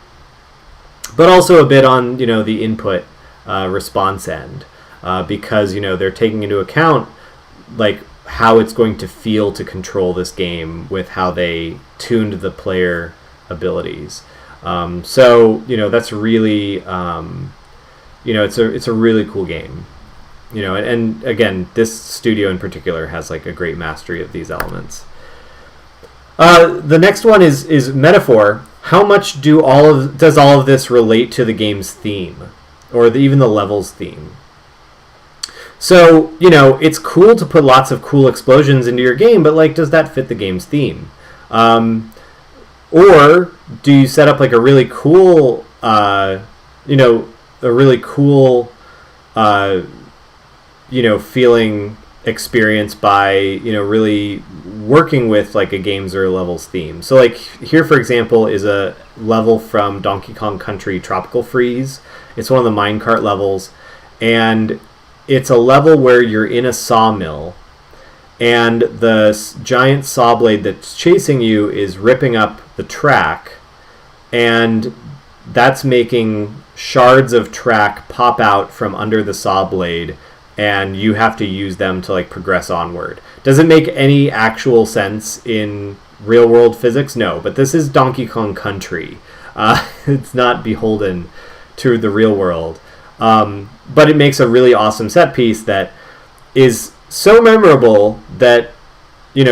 but also a bit on the input response end, because they're taking into account like how it's going to feel to control this game with how they tuned the player abilities. So that's really it's a really cool game. And again, this studio in particular has like a great mastery of these elements. The next one is metaphor. How much does all of this relate to the game's theme, or even the level's theme? So it's cool to put lots of cool explosions into your game, but like, does that fit the game's theme? Or do you set up like a really cool, feeling experience by really working with like a game's or a level's theme? So like here, for example, is a level from Donkey Kong Country Tropical Freeze. It's one of the minecart levels, and it's a level where you're in a sawmill, and the giant saw blade that's chasing you is ripping up the track, and that's making shards of track pop out from under the saw blade, and you have to use them to like progress onward. Does it make any actual sense in real world physics? No, but this is Donkey Kong Country. It's not beholden to the real world. But it makes a really awesome set piece that is so memorable that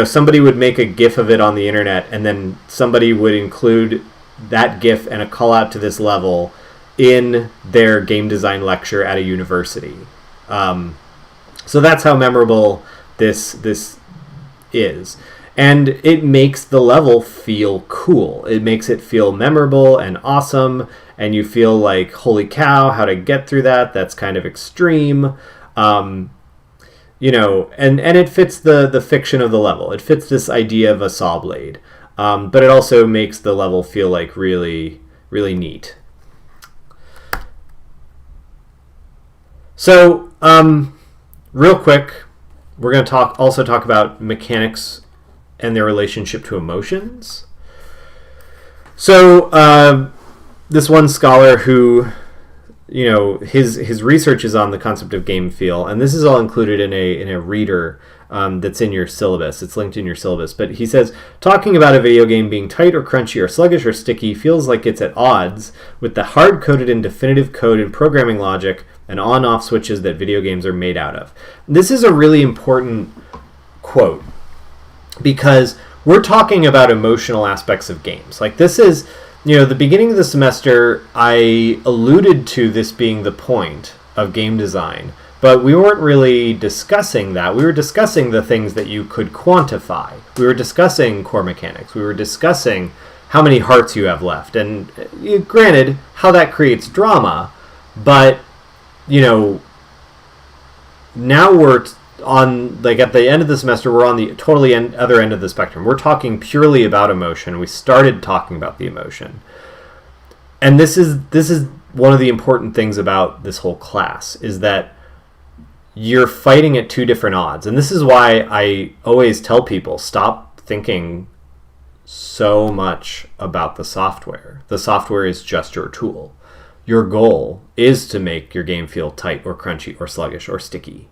somebody would make a GIF of it on the internet, and then somebody would include that GIF and a call out to this level in their game design lecture at a university. So that's how memorable this is. And it makes the level feel cool. It makes it feel memorable and awesome, and you feel like, holy cow, how to get through that? That's kind of extreme. And it fits the fiction of the level. It fits this idea of a saw blade. But it also makes the level feel like really, really neat. So, real quick, we're going to also talk about mechanics and their relationship to emotions. So, this one scholar who, his research is on the concept of game feel, and this is all included in a reader that's in your syllabus. It's linked in your syllabus. But he says, talking about a video game being tight or crunchy or sluggish or sticky feels like it's at odds with the hard-coded and definitive code and programming logic and on-off switches that video games are made out of. This is a really important quote, because we're talking about emotional aspects of games. Like, this is, the beginning of the semester, I alluded to this being the point of game design, but we weren't really discussing that. We were discussing the things that you could quantify. We were discussing core mechanics. We were discussing how many hearts you have left. And granted, how that creates drama, but, now we're on, like, at the end of the semester, we're on the totally other end of the spectrum. We're talking purely about emotion. We started talking about the emotion. And this is one of the important things about this whole class, is that you're fighting at two different odds. And this is why I always tell people, stop thinking so much about the software. The software is just your tool. Your goal is to make your game feel tight or crunchy or sluggish or sticky.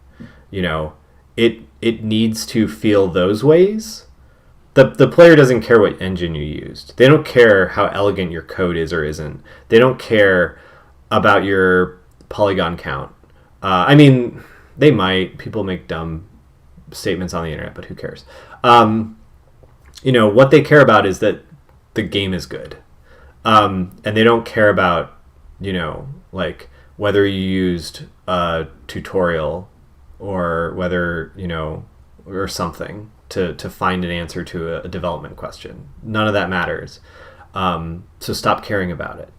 It needs to feel those ways. The player doesn't care what engine you used. They don't care how elegant your code is or isn't. They don't care about your polygon count. They might. People make dumb statements on the internet, but who cares? What they care about is that the game is good. And they don't care about, like, whether you used a tutorial or whether, or something to find an answer to a development question. None of that matters. So stop caring about it.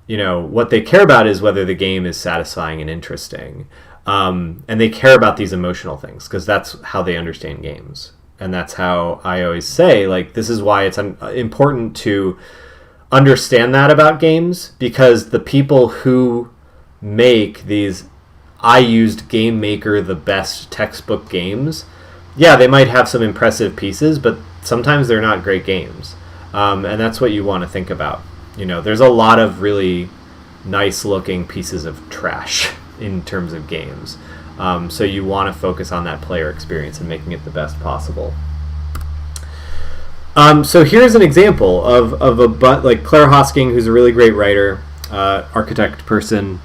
what they care about is whether the game is satisfying and interesting. And they care about these emotional things because that's how they understand games. And that's how I always say, like, this is why it's important to understand that about games, because the people who make these I used Game Maker the best textbook games, yeah, they might have some impressive pieces, but sometimes they're not great games. And that's what you want to think about. There's a lot of really nice looking pieces of trash in terms of games. So you want to focus on that player experience and making it the best possible. So here's an example of like Claire Hosking, who's a really great writer, architect person.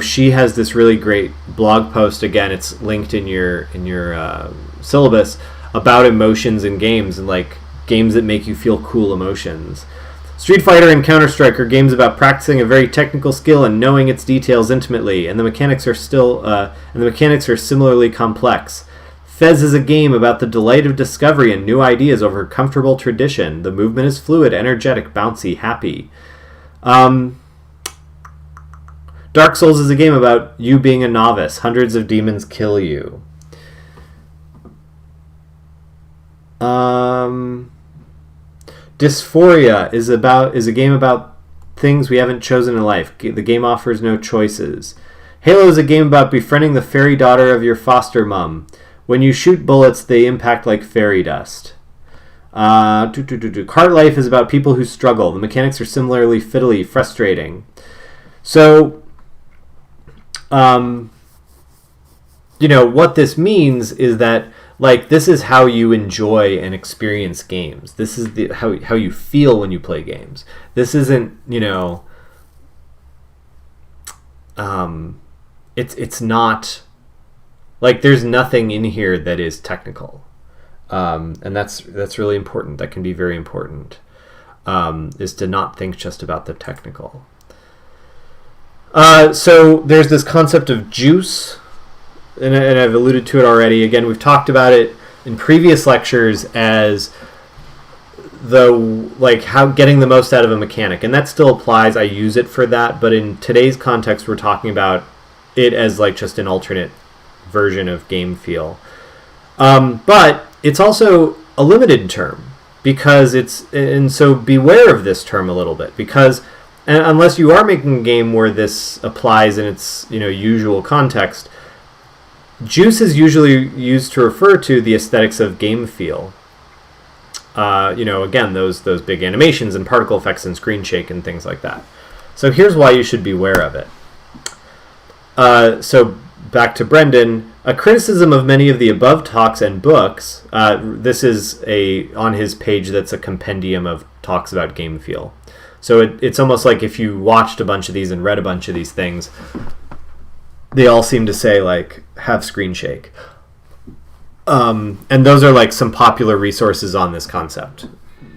She has this really great blog post. Again, it's linked in your syllabus about emotions in games and like games that make you feel cool emotions. Street Fighter and Counter-Strike are games about practicing a very technical skill and knowing its details intimately, and the mechanics are similarly complex. Fez is a game about the delight of discovery and new ideas over comfortable tradition. The movement is fluid, energetic, bouncy, happy. Dark Souls is a game about you being a novice. Hundreds of demons kill you. Dysphoria is a game about things we haven't chosen in life. The game offers no choices. Halo is a game about befriending the fairy daughter of your foster mom. When you shoot bullets, they impact like fairy dust. Cart Life is about people who struggle. The mechanics are similarly fiddly, frustrating. So, what this means is that, like, this is how you enjoy and experience games. This is how you feel when you play games. This isn't, it's not, like, there's nothing in here that is technical. And that's really important. That can be very important, is to not think just about the technical. So there's this concept of juice, and I've alluded to it already. Again, we've talked about it in previous lectures as how getting the most out of a mechanic, and that still applies. I use it for that, but in today's context, we're talking about it as like just an alternate version of game feel. But it's also a limited term because and so beware of this term a little bit, because unless you are making a game where this applies in its usual context, juice is usually used to refer to the aesthetics of game feel. Again, those big animations and particle effects and screen shake and things like that. So here's why you should beware of it. So back to Brendan. A criticism of many of the above talks and books. This is on his page that's a compendium of talks about game feel. So it's almost like if you watched a bunch of these and read a bunch of these things, they all seem to say, like, have screen shake. And those are, like, some popular resources on this concept.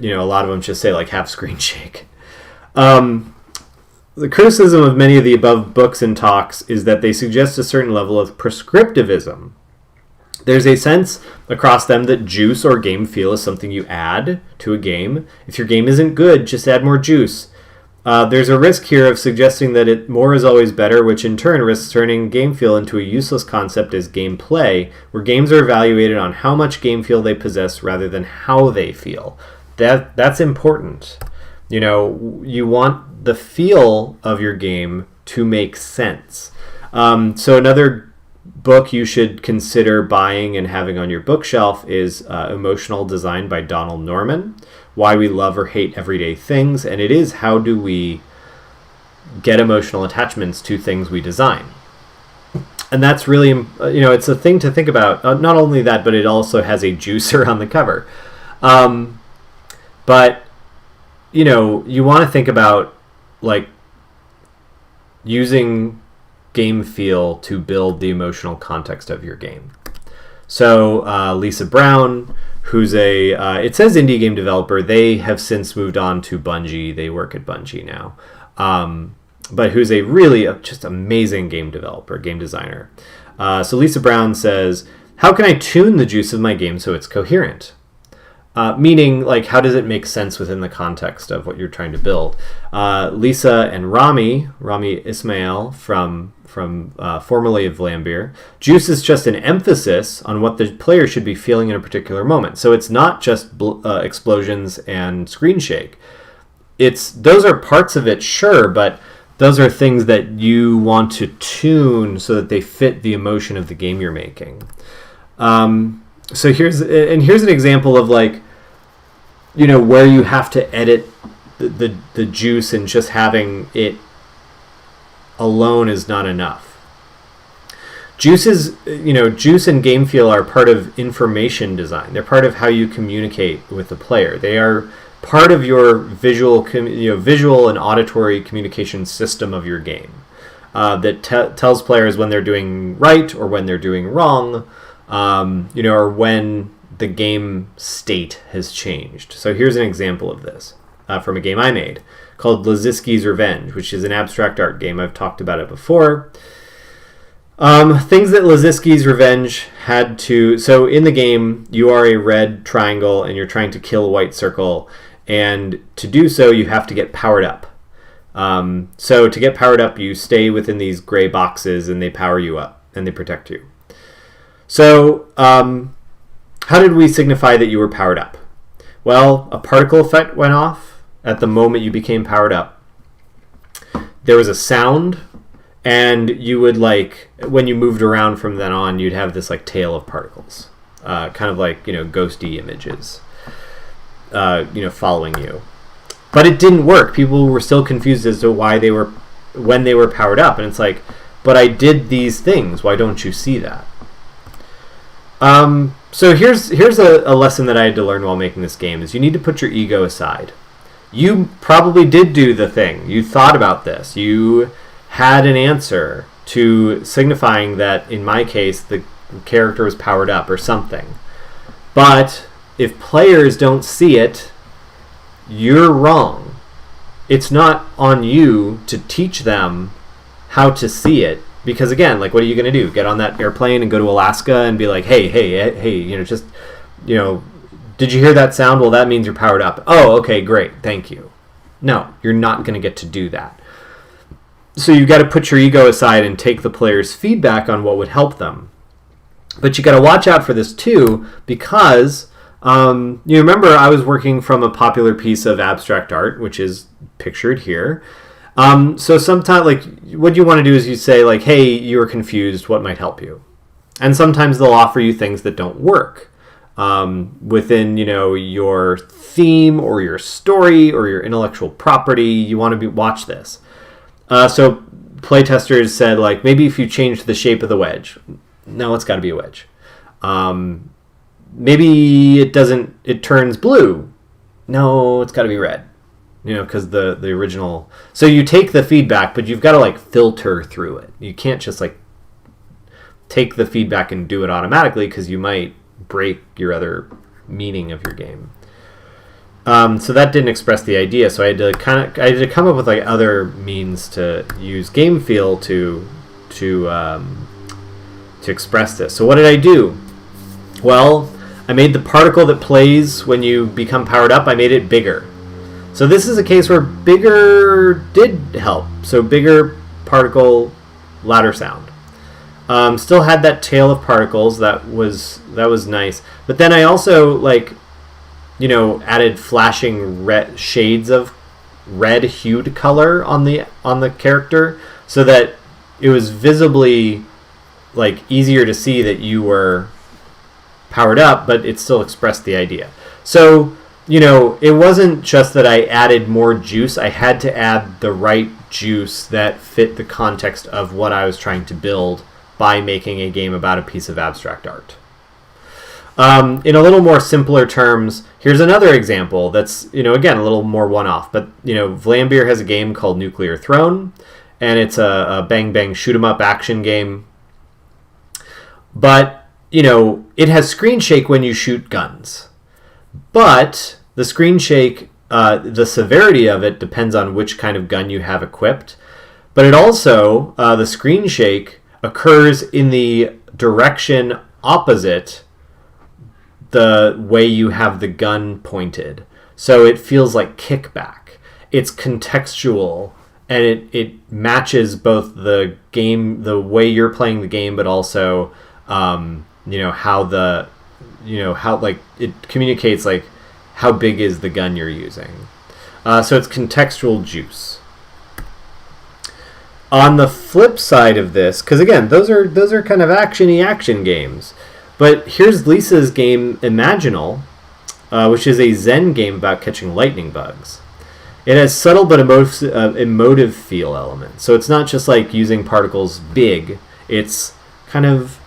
A lot of them just say, like, have screen shake. The criticism of many of the above books and talks is that they suggest a certain level of prescriptivism. There's a sense across them that juice or game feel is something you add to a game. If your game isn't good, just add more juice. There's a risk here of suggesting that more is always better, which in turn risks turning game feel into a useless concept as gameplay, where games are evaluated on how much game feel they possess rather than how they feel. That's important. You want the feel of your game to make sense. So another book you should consider buying and having on your bookshelf is Emotional Design by Donald Norman. Why We Love or Hate Everyday Things, and it is how do we get emotional attachments to things we design. And that's really, it's a thing to think about. Not only that, but it also has a juicer on the cover. But, you want to think about, like, using game feel to build the emotional context of your game. So Lisa Brown, who's it says indie game developer. They have since moved on to Bungie. They work at Bungie now. But who's a really just amazing game developer, game designer. So Lisa Brown says, how can I tune the juice of my game so it's coherent? Meaning, like, how does it make sense within the context of what you're trying to build? Lisa and Rami Ismail from formerly of Vlambeer, juice is just an emphasis on what the player should be feeling in a particular moment. So it's not just explosions and screen shake. Those are parts of it, sure, but those are things that you want to tune so that they fit the emotion of the game you're making. So here's an example of, like, where you have to edit the juice, and just having it alone is not enough. Juice and game feel are part of information design. They're part of how you communicate with the player. They are part of your visual and auditory communication system of your game that tells players when they're doing right or when they're doing wrong, or when the game state has changed. So here's an example of this from a game I made called Laziski's Revenge, which is an abstract art game. I've talked about it before. Things that Laziski's Revenge had to... So in the game, you are a red triangle, and you're trying to kill a white circle. And to do so, you have to get powered up. So to get powered up, you stay within these gray boxes, and they power you up, and they protect you. So how did we signify that you were powered up? Well, a particle effect went off at the moment you became powered up. There was a sound, and you would, like, when you moved around from then on, you'd have this, like, tail of particles, kind of like, ghosty images, following you. But it didn't work. People were still confused as to when they were powered up, and it's like, but I did these things. Why don't you see that? So here's a lesson that I had to learn while making this game, is you need to put your ego aside. You probably did do the thing. You thought about this. You had an answer to signifying that, in my case, the character was powered up or something. But if players don't see it, you're wrong. It's not on you to teach them how to see it. Because, again, like, what are you going to do? Get on that airplane and go to Alaska and be like, hey, did you hear that sound? Well, that means you're powered up. Oh, okay, great, thank you. No, you're not going to get to do that. So you've got to put your ego aside and take the player's feedback on what would help them. But you got to watch out for this, too, because you remember I was working from a popular piece of abstract art, which is pictured here. So sometimes, like, what you want to do is you say, like, hey, you were confused, what might help you? And sometimes they'll offer you things that don't work within, your theme or your story or your intellectual property. You want to watch this. So playtesters said, like, maybe if you change the shape of the wedge. No, it's got to be a wedge. Maybe it turns blue. No, it's got to be red. Because the original... So you take the feedback, but you've got to, like, filter through it. You can't just, like, take the feedback and do it automatically, because you might break your other meaning of your game. So that didn't express the idea, so I had to come up with, like, other means to use game feel to express this. So what did I do? Well, I made the particle that plays when you become powered up, I made it bigger. So this is a case where bigger did help. So bigger particle, louder sound. Still had that tail of particles. That was nice. But then I also, like, added flashing red shades of red hued color on the character, so that it was visibly, like, easier to see that you were powered up, but it still expressed the idea. So, it wasn't just that I added more juice. I had to add the right juice that fit the context of what I was trying to build by making a game about a piece of abstract art. In a little more simpler terms, here's another example that's, again, a little more one-off. But, Vlambeer has a game called Nuclear Throne, and it's a bang-bang shoot-'em-up action game. But, it has screen shake when you shoot guns. But the screen shake, the severity of it depends on which kind of gun you have equipped. But it also, the screen shake occurs in the direction opposite the way you have the gun pointed. So it feels like kickback. It's contextual, and it matches both the game, the way you're playing the game, but also, how like it communicates like how big is the gun you're using. So it's contextual juice. On the flip side of this, because again, those are kind of actiony action games, but here's Lisa's game Imaginal, which is a Zen game about catching lightning bugs. It has subtle but emotive feel elements. So it's not just like using particles big. It's kind of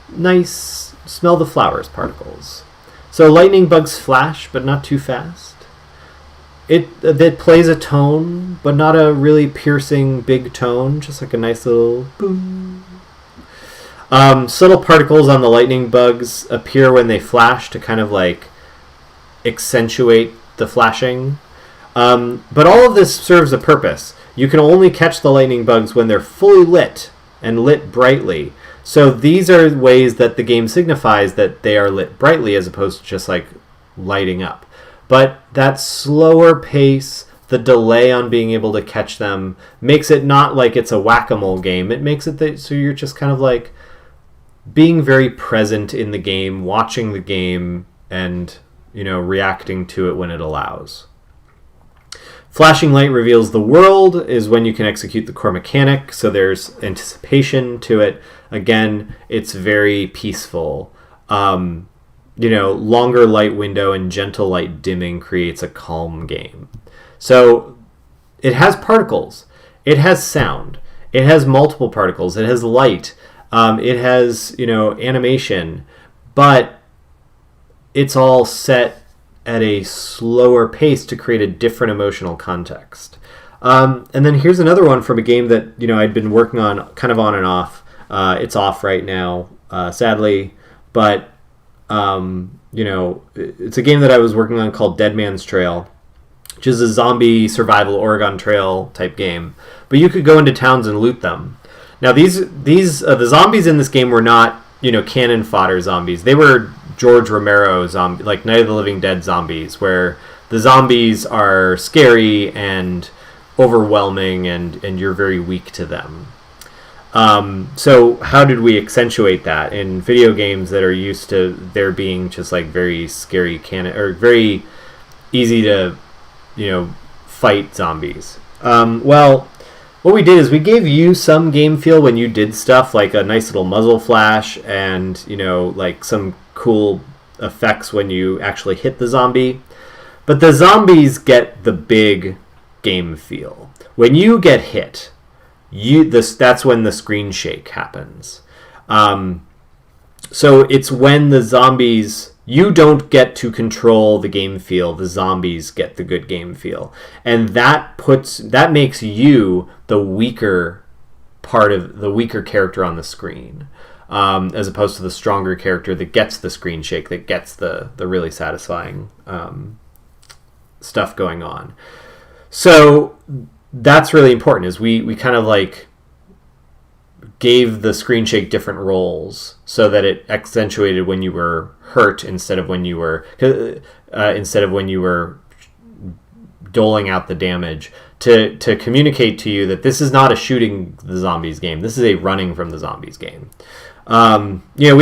nice, smell the flowers particles. So lightning bugs flash, but not too fast. It plays a tone, but not a really piercing big tone, just like a nice little boom. Subtle particles on the lightning bugs appear when they flash to kind of like accentuate the flashing. But all of this serves a purpose. You can only catch the lightning bugs when they're fully lit and lit brightly. So these are ways that the game signifies that they are lit brightly as opposed to just like lighting up. But that slower pace, the delay on being able to catch them, makes it not like it's a whack-a-mole game. It makes it so you're just kind of like being very present in the game, watching the game, and reacting to it when it allows. Flashing light reveals the world is when you can execute the core mechanic, so there's anticipation to it. Again, it's very peaceful. Longer light window and gentle light dimming creates a calm game. So it has particles. It has sound. It has multiple particles. It has light. It has, animation. But it's all set at a slower pace to create a different emotional context. And then here's another one from a game that, I'd been working on kind of on and off. It's off right now, sadly. But it's a game that I was working on called Dead Man's Trail, which is a zombie survival Oregon Trail type game. But you could go into towns and loot them. Now the zombies in this game were not cannon fodder zombies. They were George Romero zombie, like Night of the Living Dead zombies, where the zombies are scary and overwhelming, and you're very weak to them. So how did we accentuate that in video games that are used to there being just like very scary or very easy to, fight zombies? Well, what we did is we gave you some game feel when you did stuff like a nice little muzzle flash and, like some cool effects when you actually hit the zombie. But the zombies get the big game feel. When you get hit, that's when the screen shake happens. So it's when the zombies, you don't get to control the game feel, the zombies get the good game feel. And that makes you the weaker character on the screen, as opposed to the stronger character that gets the screen shake, that gets the really satisfying stuff going on. So that's really important, is we kind of like gave the screen shake different roles so that it accentuated when you were hurt instead of when you were doling out the damage, to communicate to you that this is not a shooting the zombies game. This is a running from the zombies game. We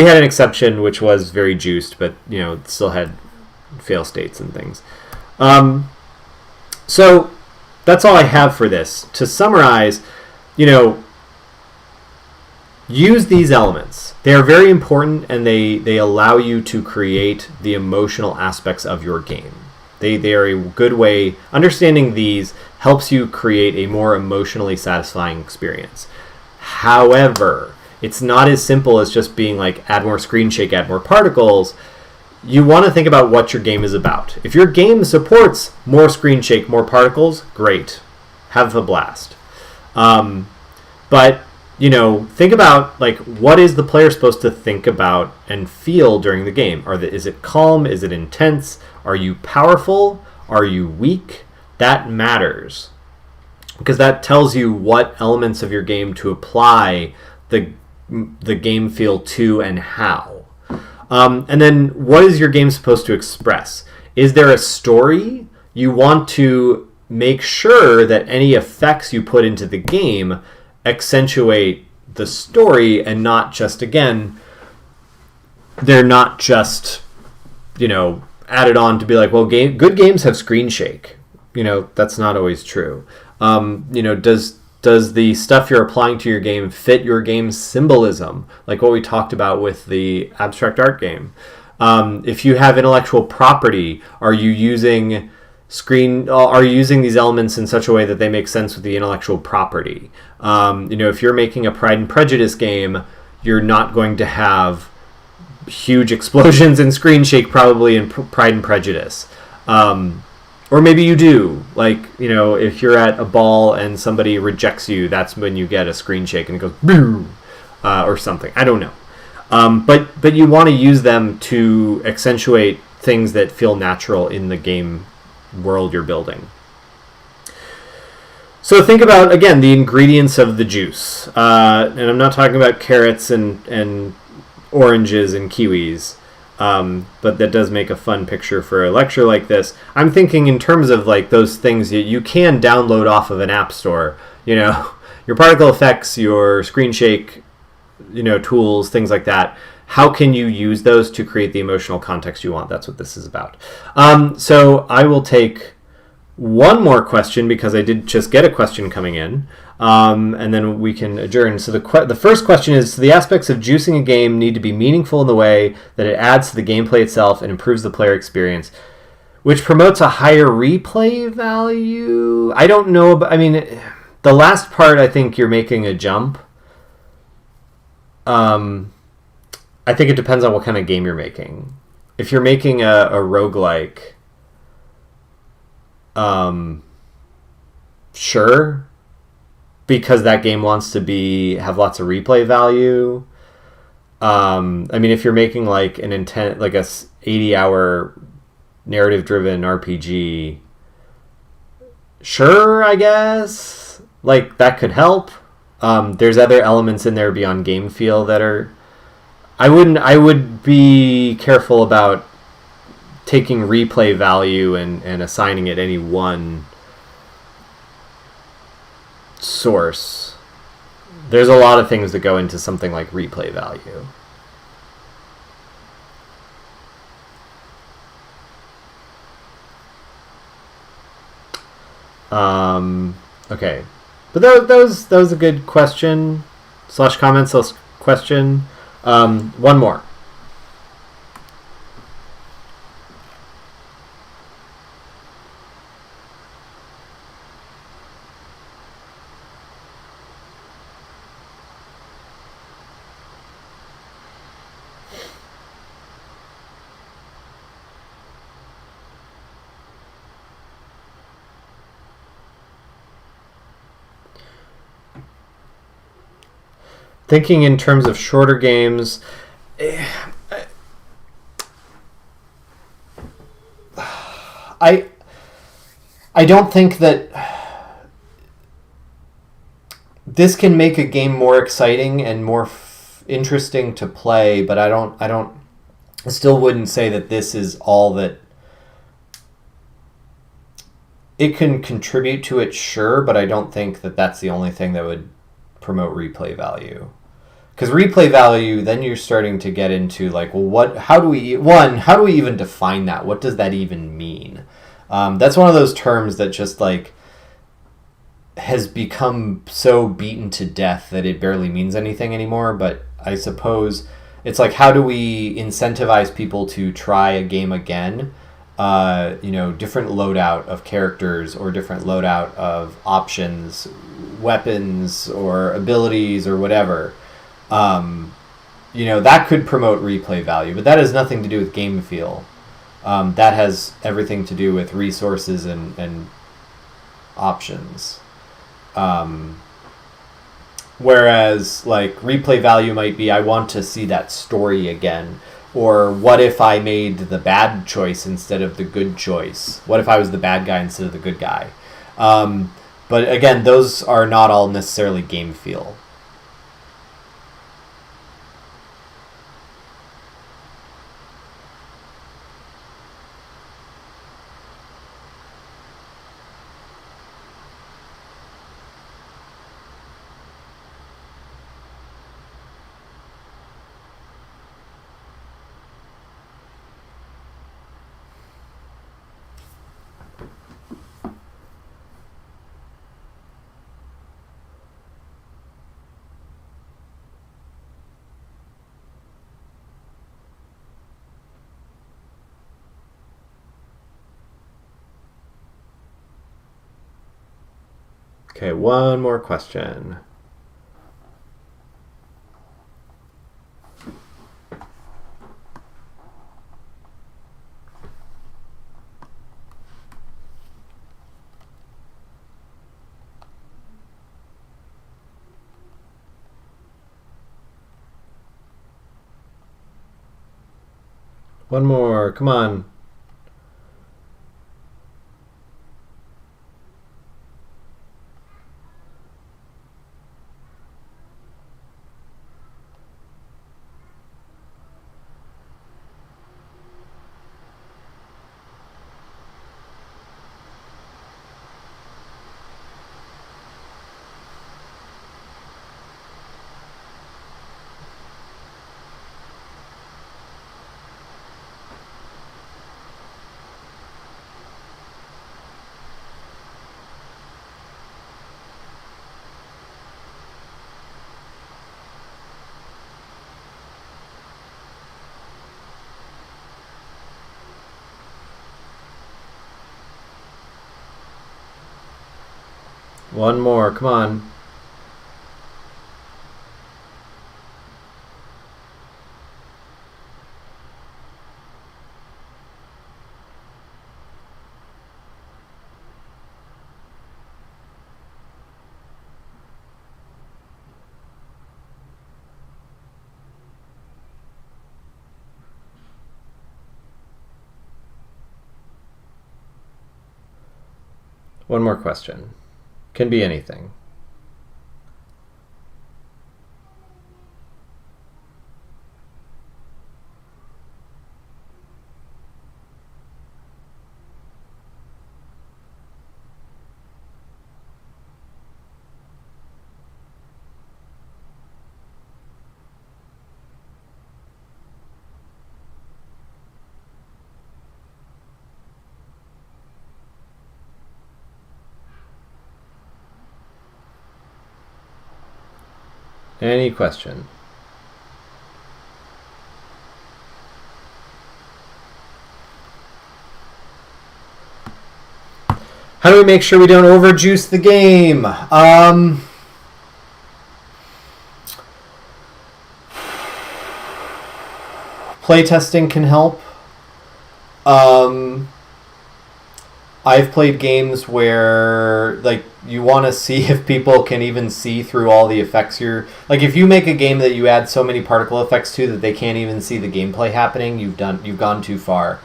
had an exception which was very juiced, but it still had fail states and things. So that's all I have for this. To summarize, use these elements. They are very important, and they allow you to create the emotional aspects of your game. They are a good way. Understanding these helps you create a more emotionally satisfying experience. However, it's not as simple as just being like, add more screen shake, add more particles. You want to think about what your game is about. If your game supports more screen shake, more particles, great. Have a blast. But think about like, what is the player supposed to think about and feel during the game? Is it calm? Is it intense? Are you powerful? Are you weak? That matters, because that tells you what elements of your game to apply the game feel to and how. And then what is your game supposed to express? Is there a story? You want to make sure that any effects you put into the game accentuate the story and not just, again, they're not just, added on to be like, well, good games have screen shake. That's not always true. Does the stuff you're applying to your game fit your game's symbolism? Like what we talked about with the abstract art game. If you have intellectual property, are you using these elements in such a way that they make sense with the intellectual property? If you're making a Pride and Prejudice game, you're not going to have huge explosions and screen shake probably in Pride and Prejudice. Or maybe you do. Like, if you're at a ball and somebody rejects you, that's when you get a screen shake and it goes boo, or something. I don't know. But you want to use them to accentuate things that feel natural in the game world you're building. So think about, again, the ingredients of the juice. And I'm not talking about carrots and oranges and kiwis. But that does make a fun picture for a lecture like this. I'm thinking in terms of like those things you can download off of an app store. Your particle effects, your screen shake, tools, things like that. How can you use those to create the emotional context you want? That's what this is about. So I will take one more question because I did just get a question coming in. And then we can adjourn. So the first question is, the aspects of juicing a game need to be meaningful in the way that it adds to the gameplay itself and improves the player experience, which promotes a higher replay value. I don't know, but the last part, I think you're making a jump. I think it depends on what kind of game you're making. If you're making a roguelike, sure, because that game wants to have lots of replay value. If you're making like a 80-hour narrative-driven RPG, sure, I guess. Like, that could help. There's other elements in there beyond game feel that are... I would be careful about taking replay value and assigning it any one source. There's a lot of things that go into something like replay value. Okay, but that was a good question / comment / question. One more. Thinking in terms of shorter games, I don't think that this can make a game more exciting and more interesting to play, but I still wouldn't say that this is all that it can contribute to it, sure, but I don't think that that's the only thing that would promote replay value. Because replay value, then you're starting to get into like, well, how do we even define that? What does that even mean? That's one of those terms that just like has become so beaten to death that it barely means anything anymore. But I suppose it's like, how do we incentivize people to try a game again? Different loadout of characters or different loadout of options, weapons or abilities or whatever. That could promote replay value, but that has nothing to do with game feel. That has everything to do with resources and options. Whereas, like, replay value might be, I want to see that story again. Or what if I made the bad choice instead of the good choice? What if I was the bad guy instead of the good guy? But again, those are not all necessarily game feel. Okay, one more question. One more, come on. One more, come on. One more question. Can be anything. Any question? How do we make sure we don't overjuice the game? Playtesting can help. I've played games where like you want to see if people can even see through all the effects you're like if you make a game that you add so many particle effects to that they can't even see the gameplay happening, you've gone too far.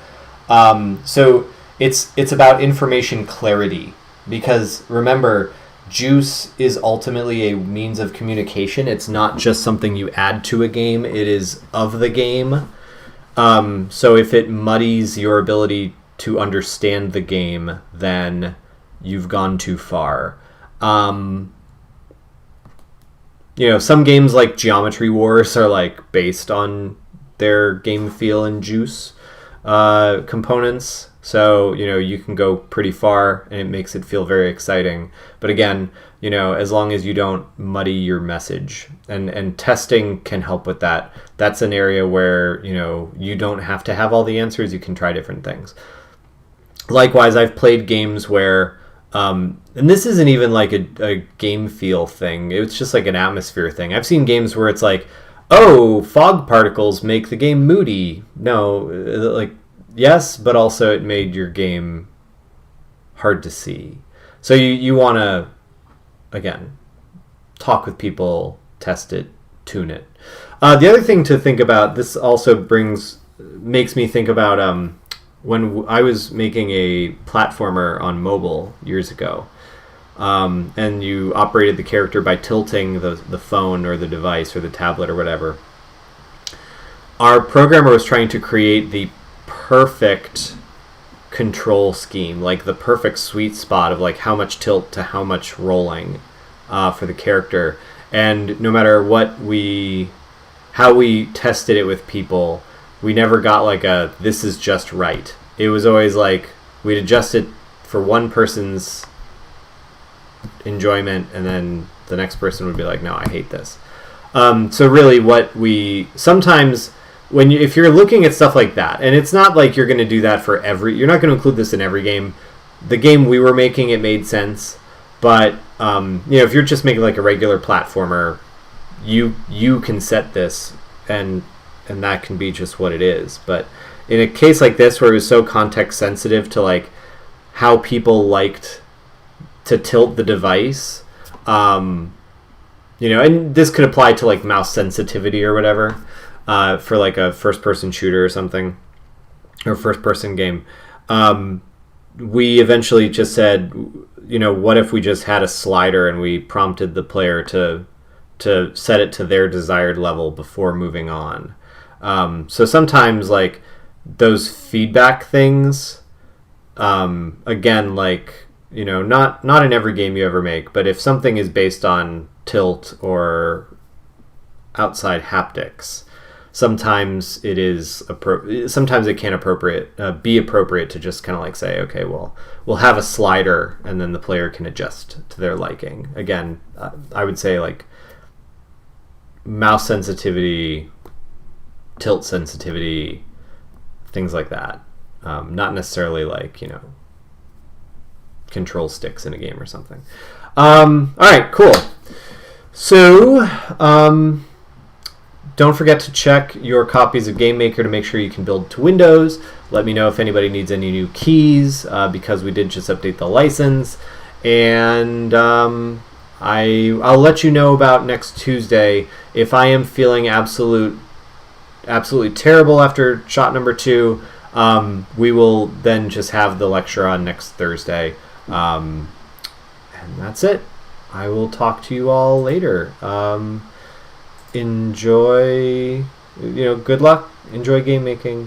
So it's about information clarity, because remember, juice is ultimately a means of communication. It's not just something you add to a game, it is of the game. So if it muddies your ability to understand the game, then you've gone too far. Some games like Geometry Wars are like based on their game feel and juice components. So, you can go pretty far and it makes it feel very exciting. But again, as long as you don't muddy your message, and testing can help with that. That's an area where, you don't have to have all the answers. You can try different things. Likewise, I've played games where, and this isn't even like a game feel thing. It's just like an atmosphere thing. I've seen games where it's like, oh, fog particles make the game moody. No, like, yes, but also it made your game hard to see. So you want to, again, talk with people, test it, tune it. The other thing to think about, this also makes me think about when I was making a platformer on mobile years ago, and you operated the character by tilting the phone or the device or the tablet or whatever. Our programmer was trying to create the perfect control scheme, like the perfect sweet spot of like how much tilt to how much rolling for the character. And no matter how we tested it with people, we never got like this is just right. It was always like we'd adjust it for one person's enjoyment, and then the next person would be like, no, I hate this. So really sometimes if you're looking at stuff like that, and it's not like you're going to do that you're not going to include this in every game. The game we were making, it made sense, But if you're just making like a regular platformer, you can set this, and that can be just what it is. But in a case like this where it was so context sensitive to like how people liked to tilt the device, and this could apply to like mouse sensitivity or whatever, for like a first-person shooter or something, or first-person game. We eventually just said, what if we just had a slider and we prompted the player to set it to their desired level before moving on. So sometimes like those feedback things, again, like, not in every game you ever make, but if something is based on tilt or outside haptics, sometimes it is sometimes it can be appropriate to just kind of like say, okay, well, we'll have a slider and then the player can adjust to their liking. Again, I would say like mouse sensitivity, tilt sensitivity, things like that. Not necessarily like, control sticks in a game or something. All right, cool. So, don't forget to check your copies of GameMaker to make sure you can build to Windows. Let me know if anybody needs any new keys, because we did just update the license. And I'll let you know about next Tuesday. If I am feeling absolutely terrible after shot number 2, we will then just have the lecture on next Thursday. And that's it. I will talk to you all later. Enjoy, good luck. Enjoy game making.